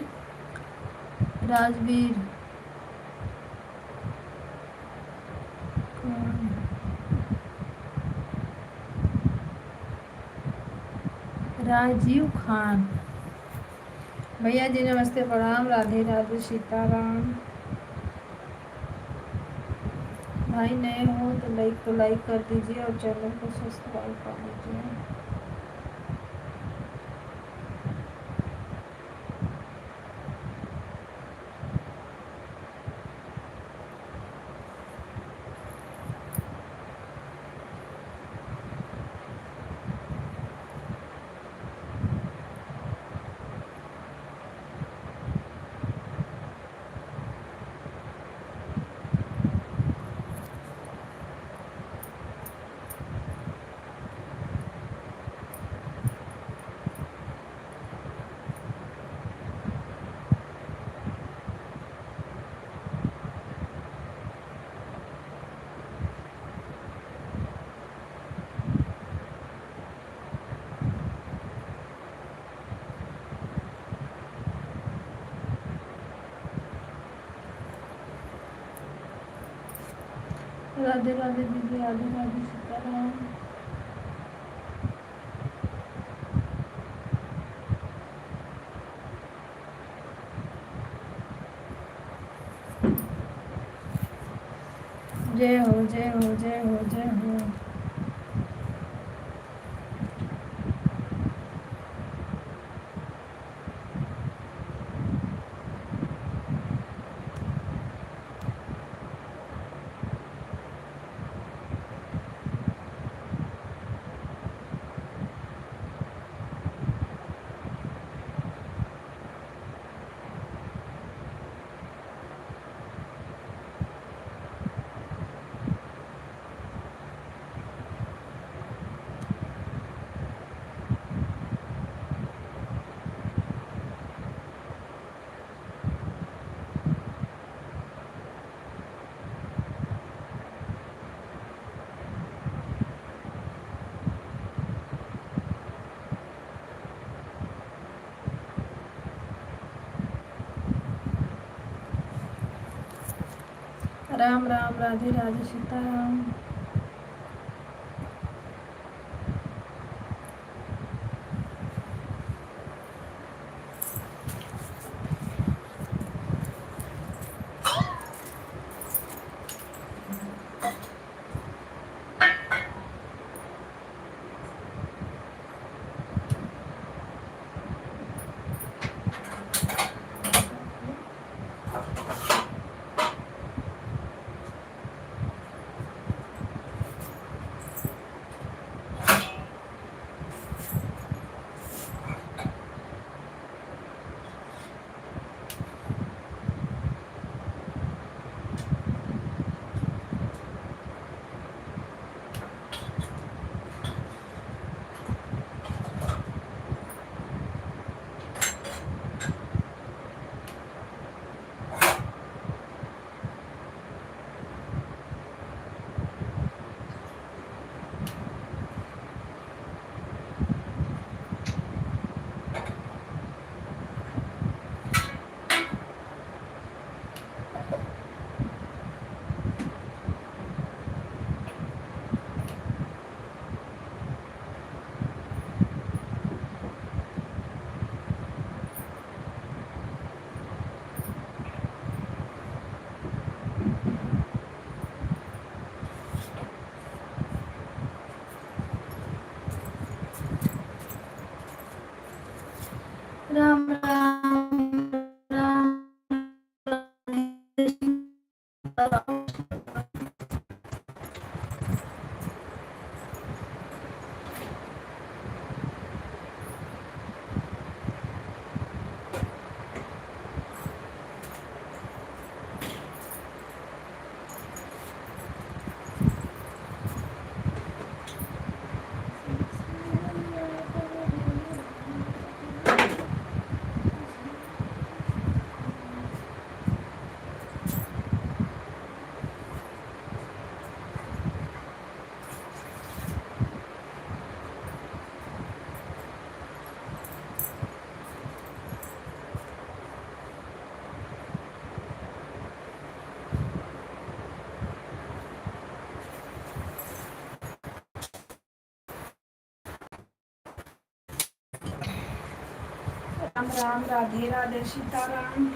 राजवीर, राजीव खान। भैया जी नमस्ते, प्रणाम, राधे राधे, सीताराम। भाई नए हो तो लाइक कर दीजिए और चैनल को सब्सक्राइब कर दीजिए। राधे राधे दीदी, राधे राधे, सीताराम। जय हो जय हो जय हो जय हो। राम राम राधे राधे सीताराम। राम राम राम राम। राम राम राधे राधे सीताराम।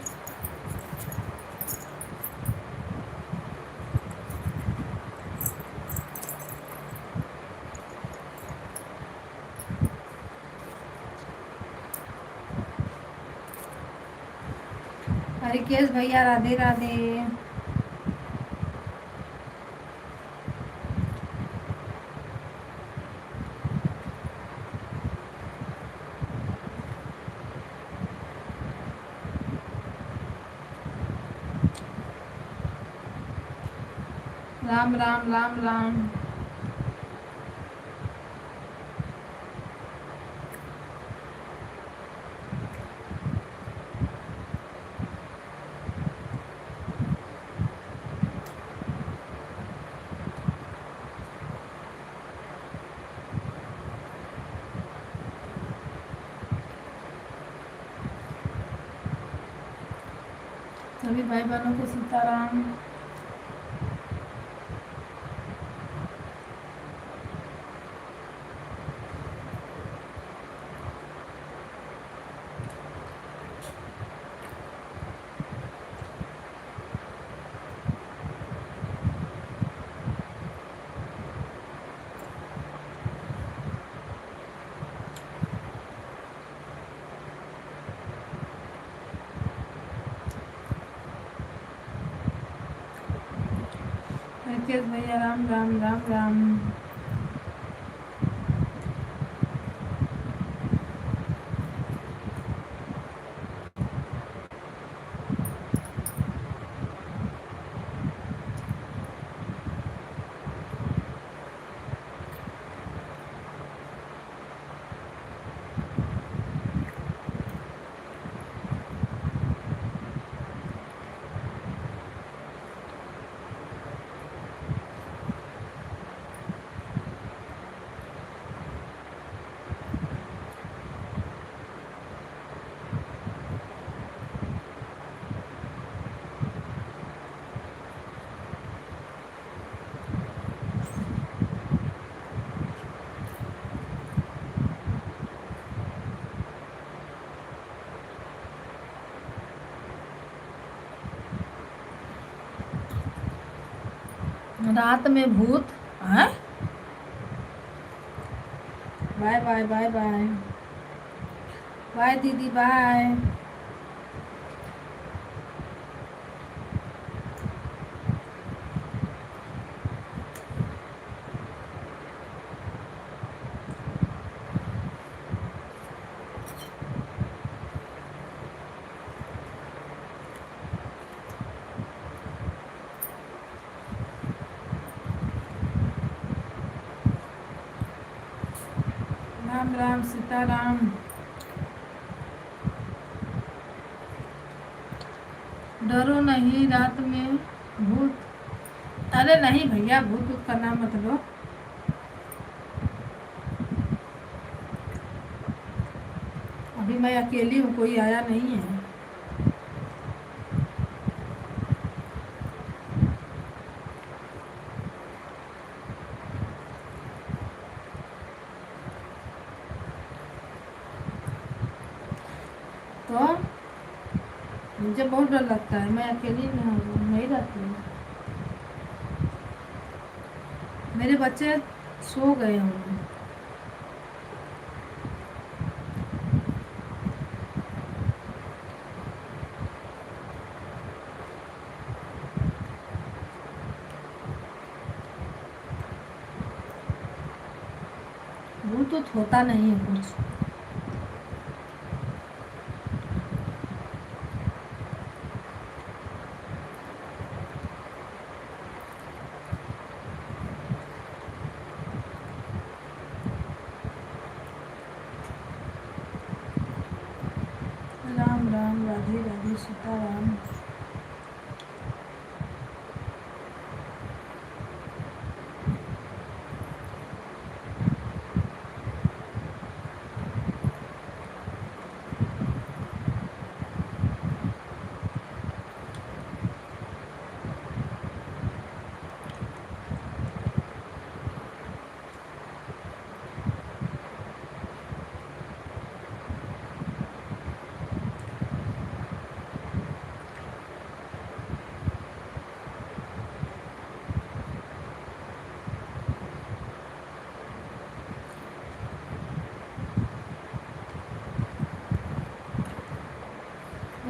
हरिकेश भैया राधे राधे। राम राम राम राम। सभी भाई बहनों को सीताराम। हरिकेश भैया राम राम राम राम। रात में भूत है। Bye bye bye bye bye दीदी बाय। राम राम सीताराम। डरो नहीं रात में भूत। अरे नहीं भैया, भूत का नाम मत लो। अभी मैं अकेली हूँ, कोई आया नहीं है। तो मुझे बहुत डर लगता है, मैं अकेली नहीं रहती हूँ। मेरे बच्चे सो गए होंगे। भूत तो होता नहीं है कुछ। राम राम राधे राधे सीताराम।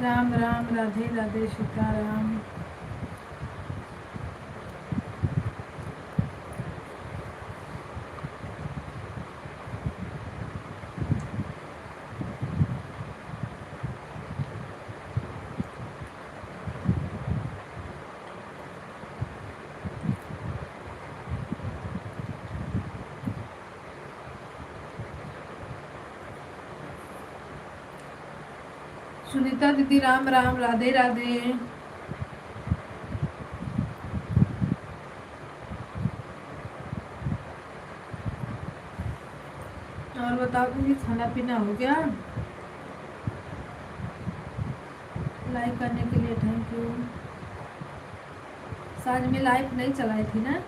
राम राम राधे राधे सीताराम। सुनीता दीदी राम राम राधे राधे। और बताओ दीदी, खाना पीना हो गया? लाइक करने के लिए थैंक यू। साँझ में लाइव नहीं चलाई थी ना?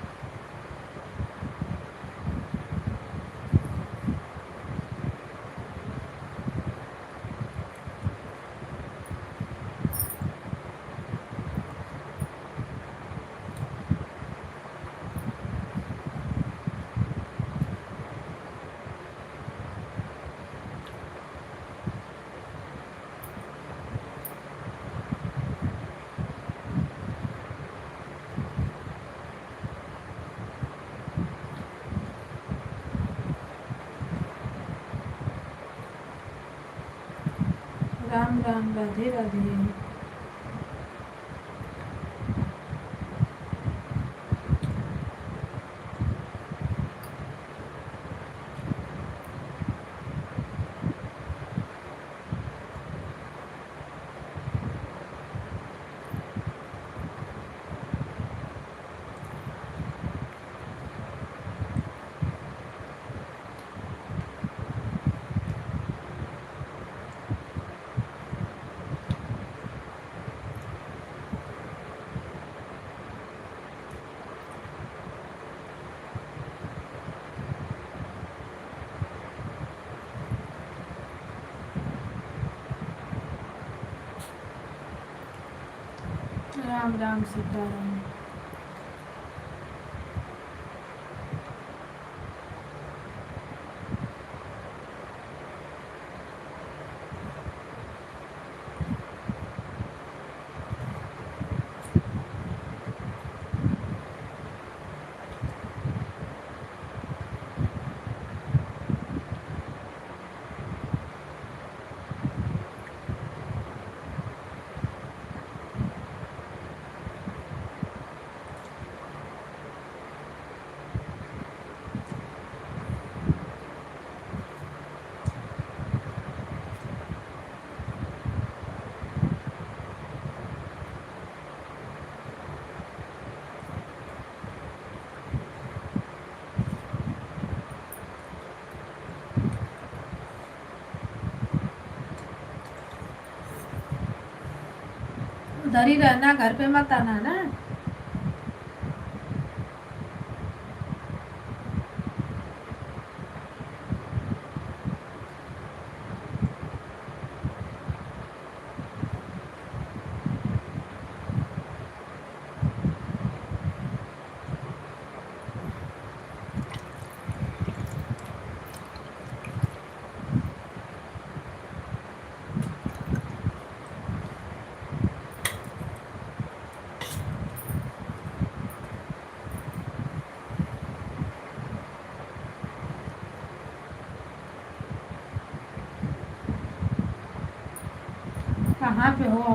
राम राम राधे राधे। राम राम सीताराम। उधर ही रहना, घर पे मत आना ना। कहाँ पे हो?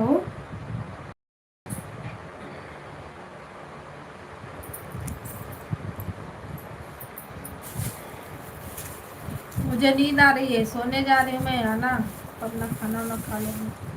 मुझे नींद आ रही है, सोने जा रही हूँ मैं, आना अपना खाना ना खा लेंगे।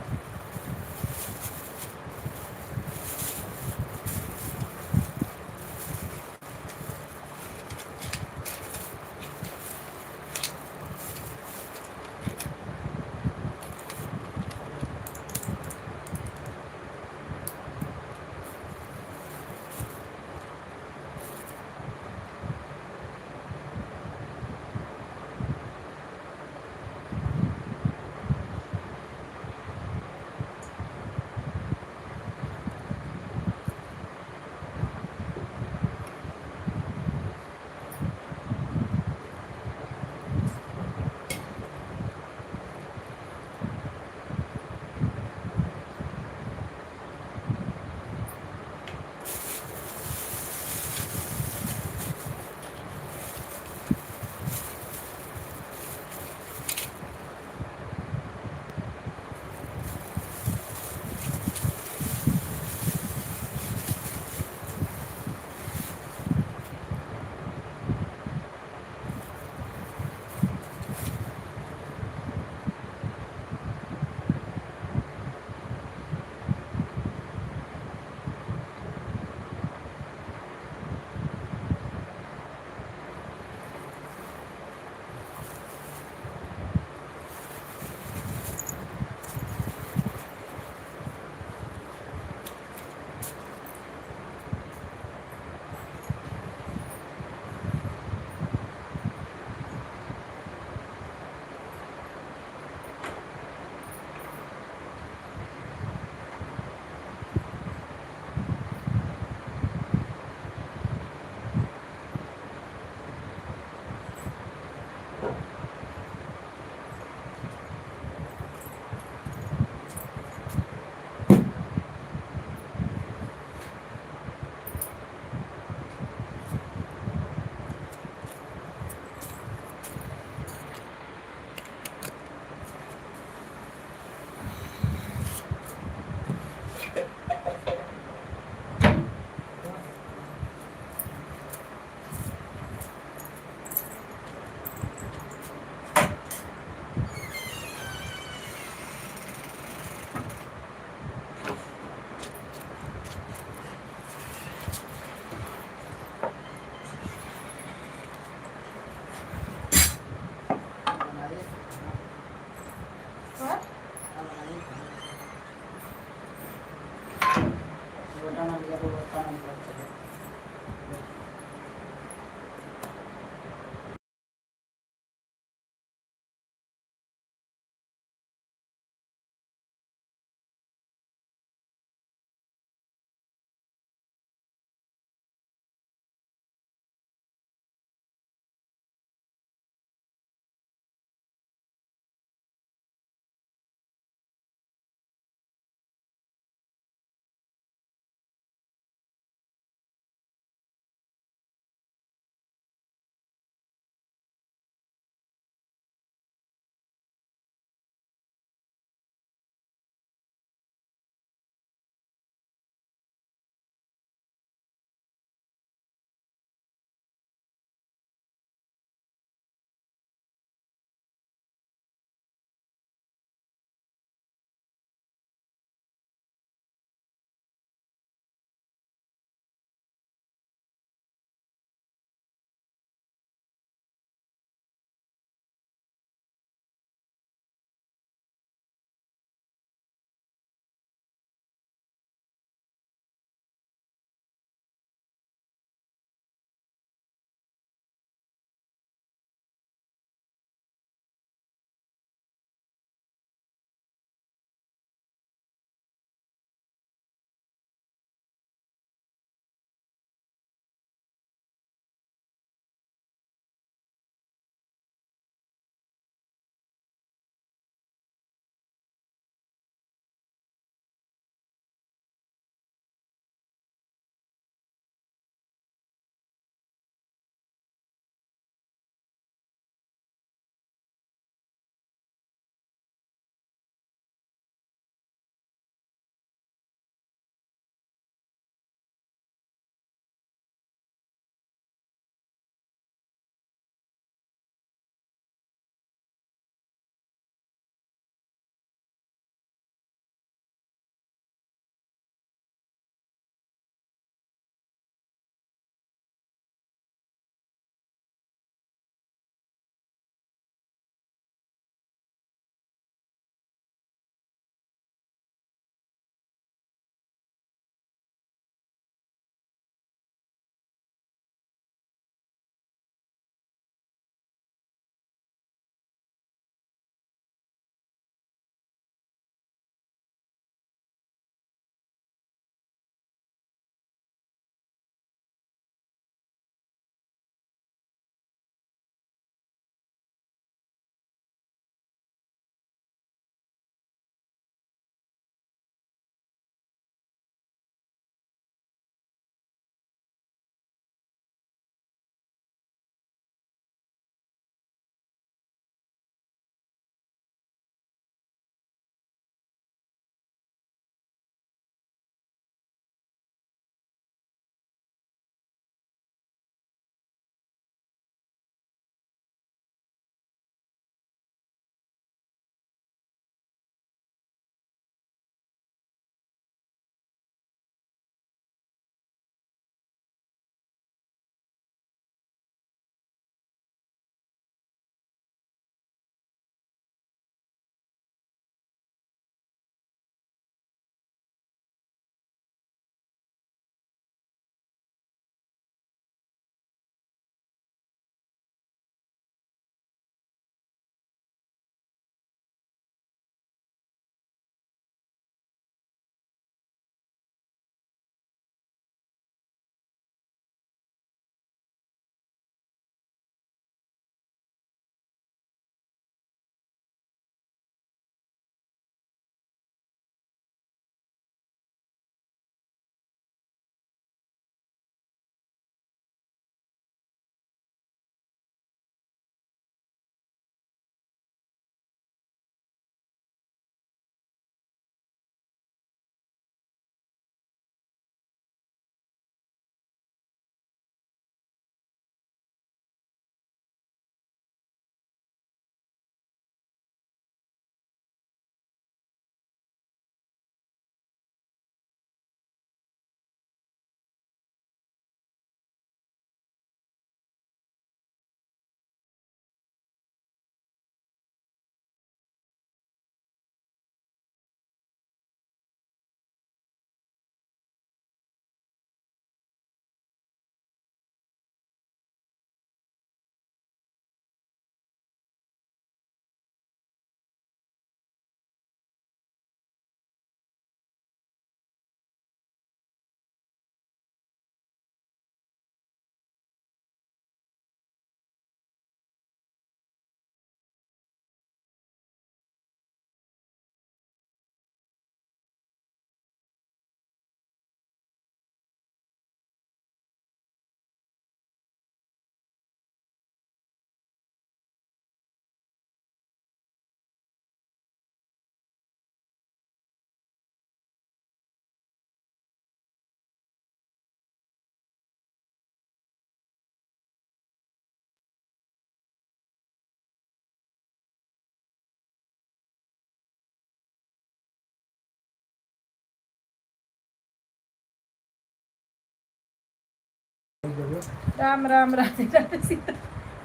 राम राम राधे राधे सीता।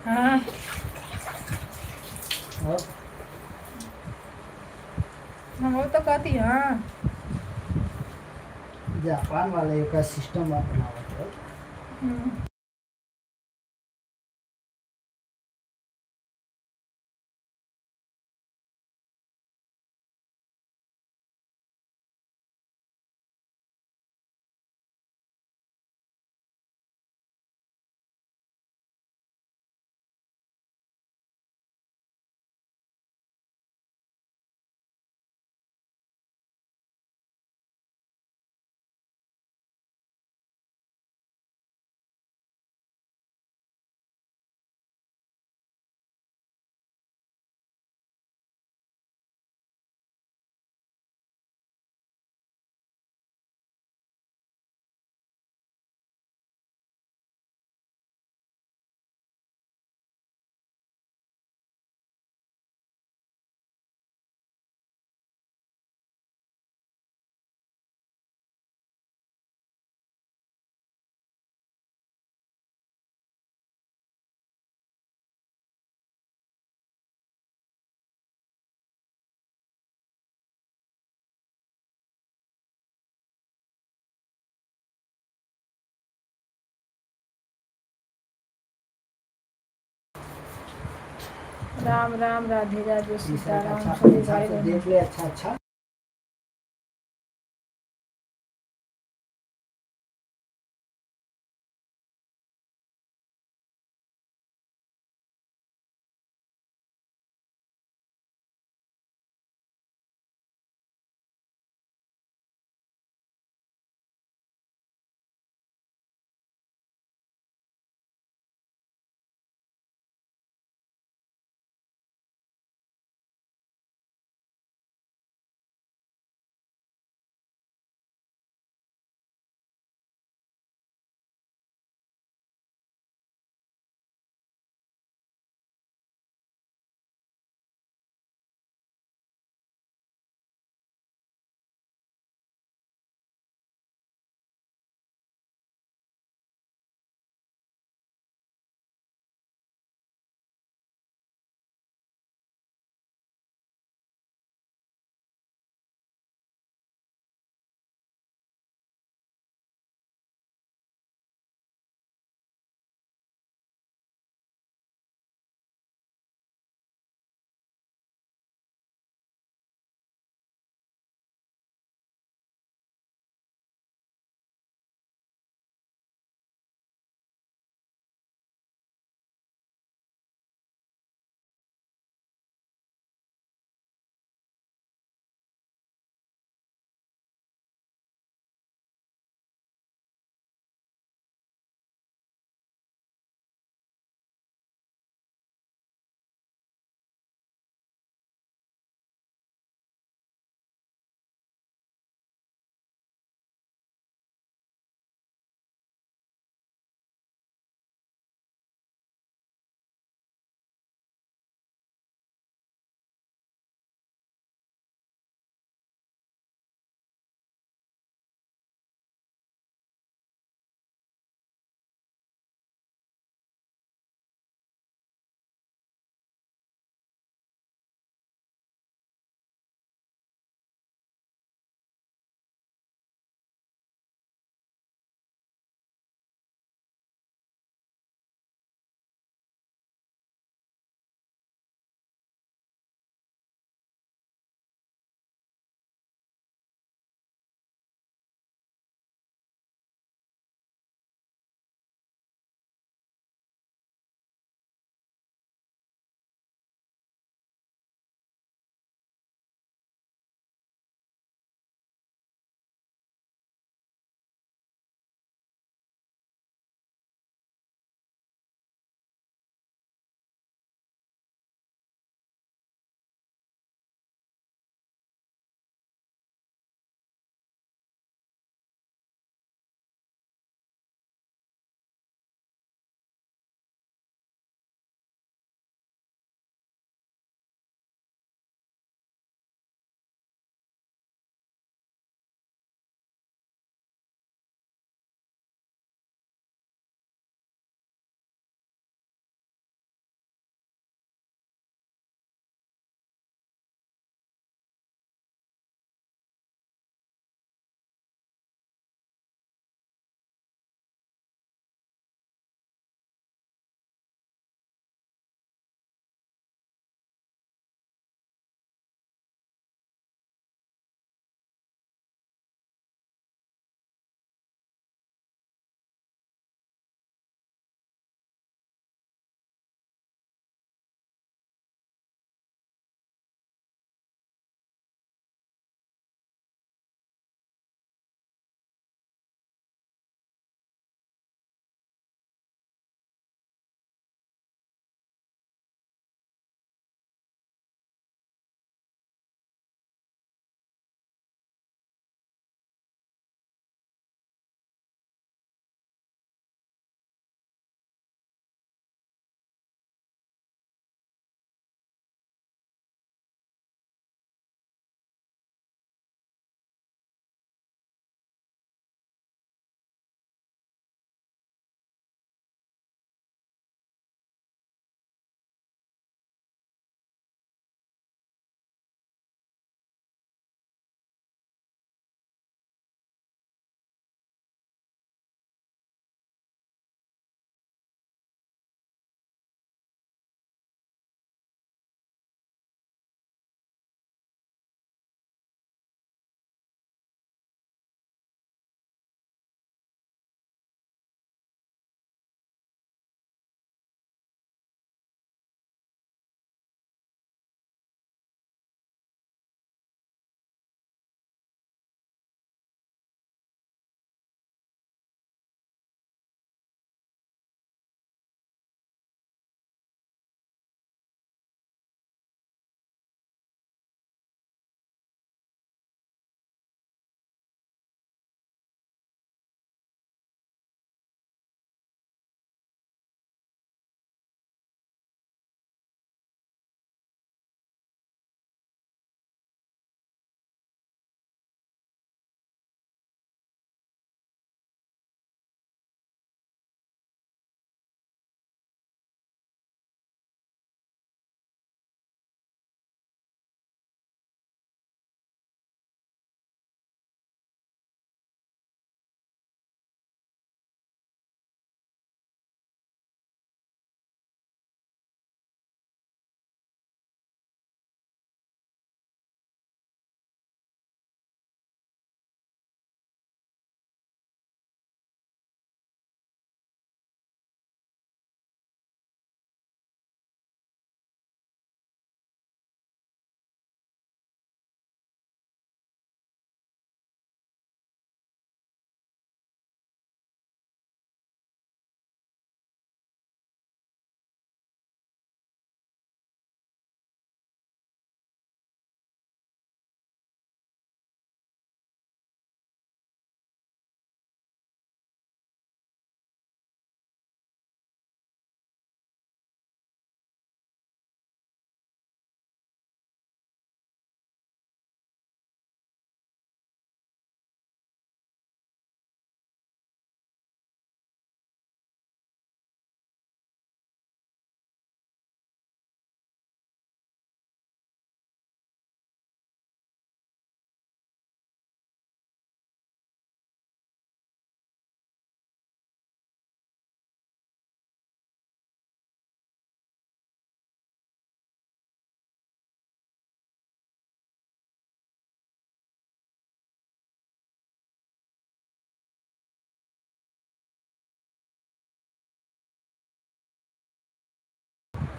हाँ और हम वो तो कहती हाँ। जापान वाले का सिस्टम अपनावत है। हम्म। राम राम राधे राधे तीसरा का सीताराम अच्छा सभी हिसाब भाई से बहनों देख ले, अच्छा अच्छा।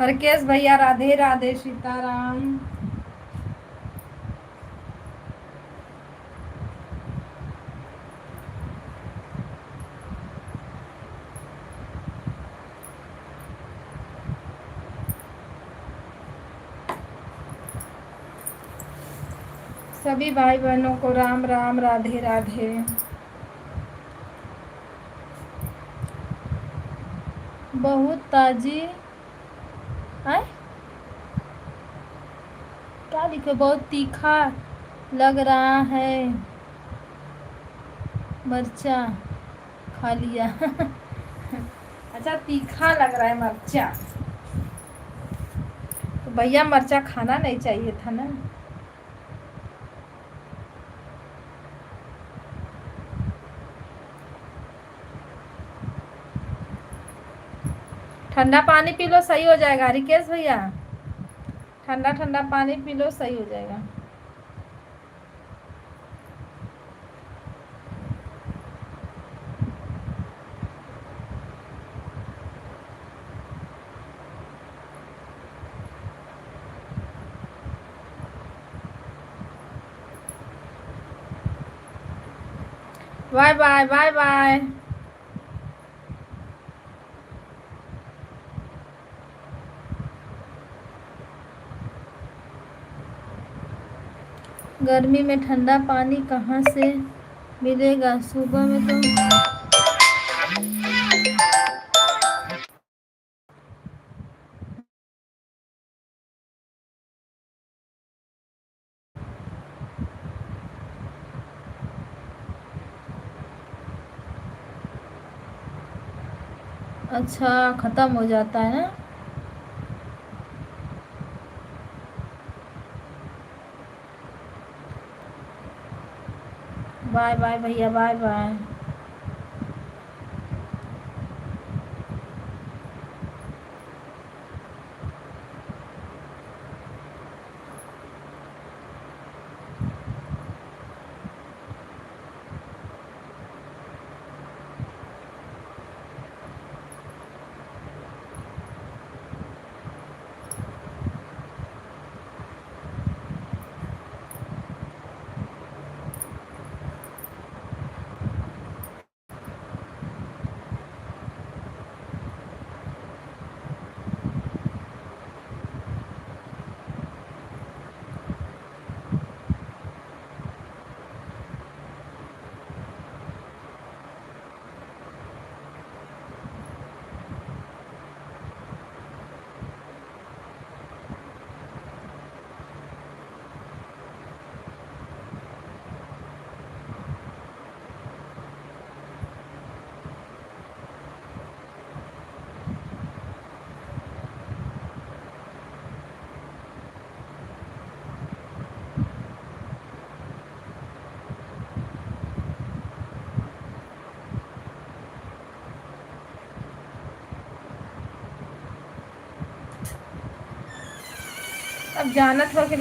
हरकेश भैया राधे राधे सीताराम। सभी भाई बहनों को राम राम राधे राधे। बहुत ताजी है, क्या लिखे, बहुत तीखा लग रहा है, मर्चा खा लिया। अच्छा, तीखा लग रहा है मर्चा, तो भैया मर्चा खाना नहीं चाहिए था ना। ठंडा पानी पी लो, सही हो जाएगा रिकेश भैया। ठंडा ठंडा पानी पी लो, सही हो जाएगा। Bye bye bye bye. गर्मी में ठंडा पानी कहाँ से मिलेगा, सुबह में तो। अच्छा, खत्म हो जाता है ना। बाय बाय भैया, बाय बाय। अब जाना था कि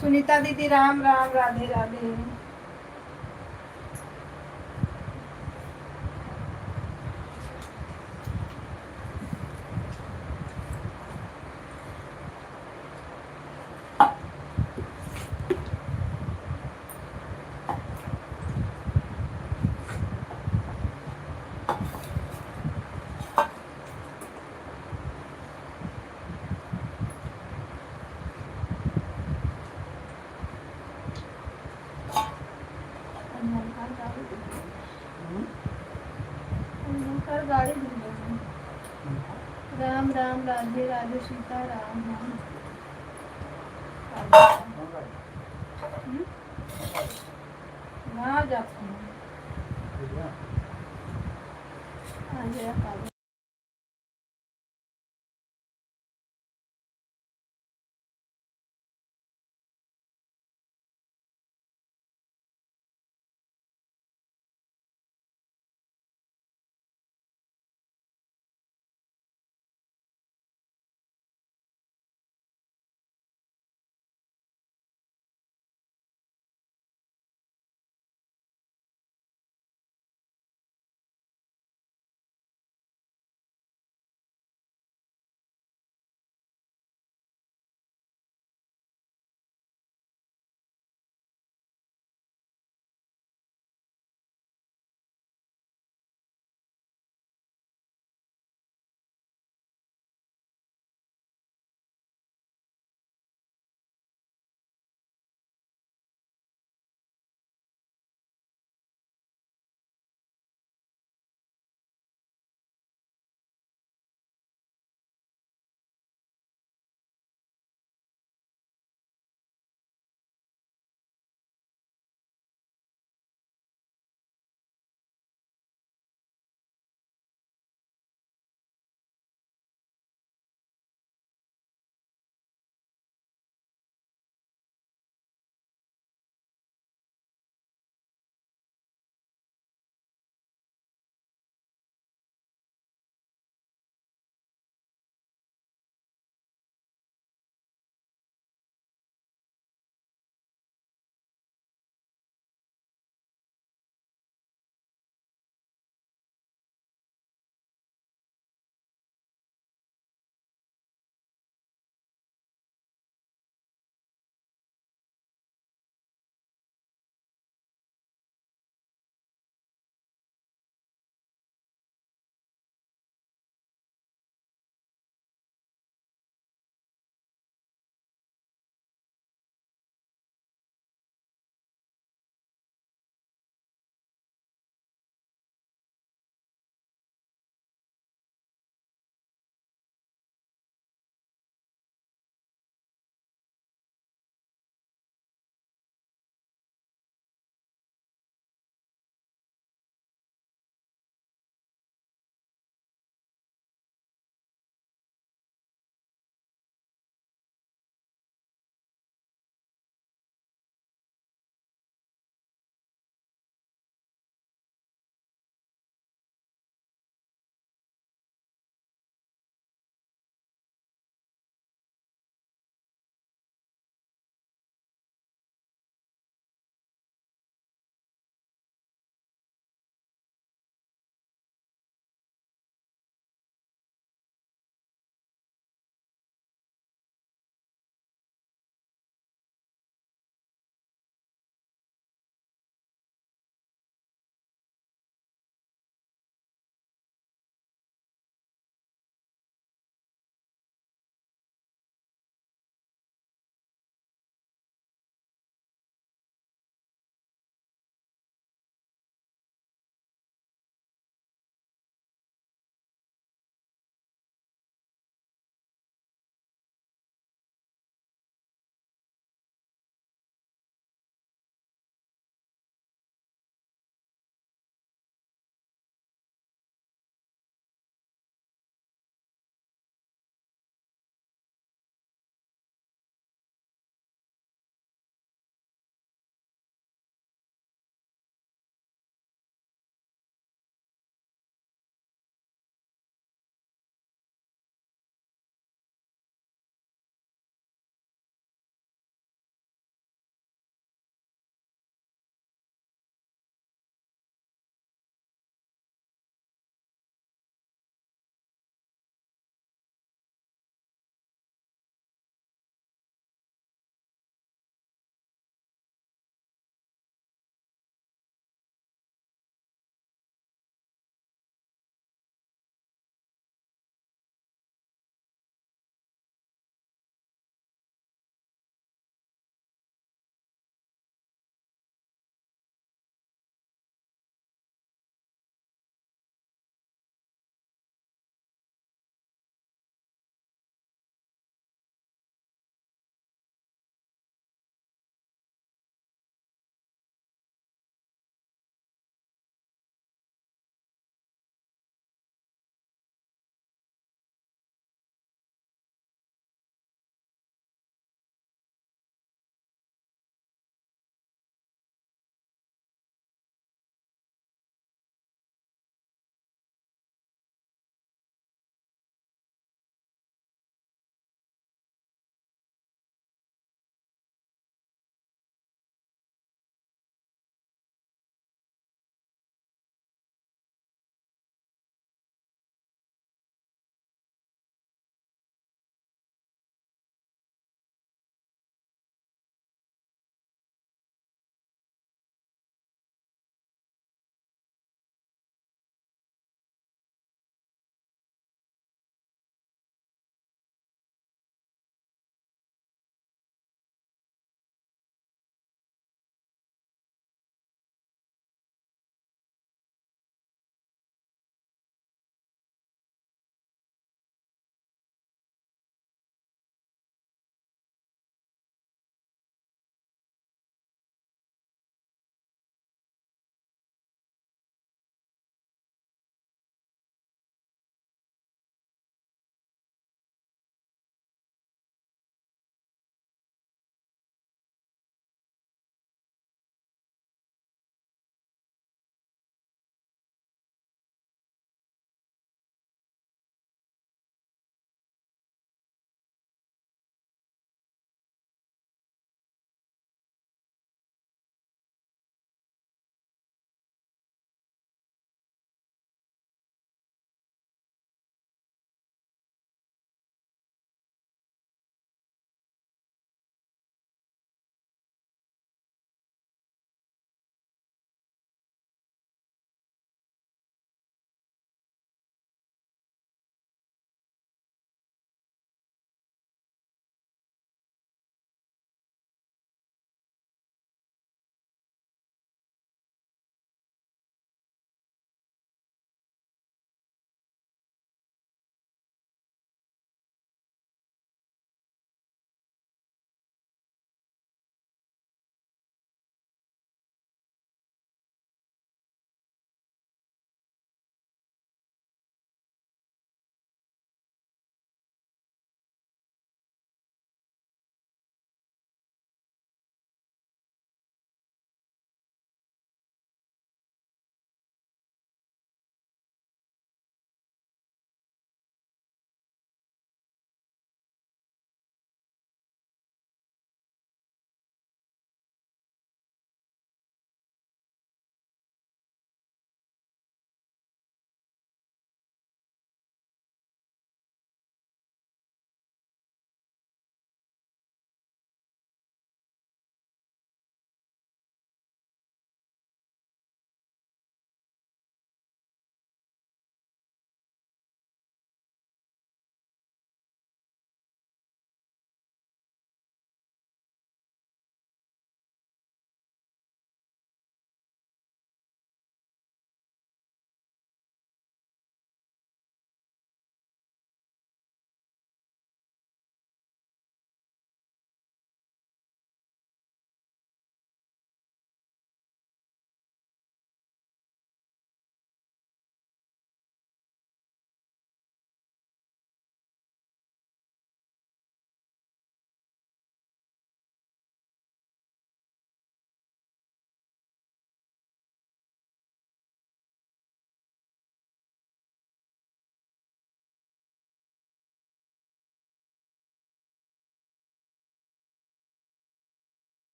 सुनीता दीदी राम राम, राधे राधे। गाड़ी राम राम, राधे राधे, सीता राम। ना जाते हैं। आ गया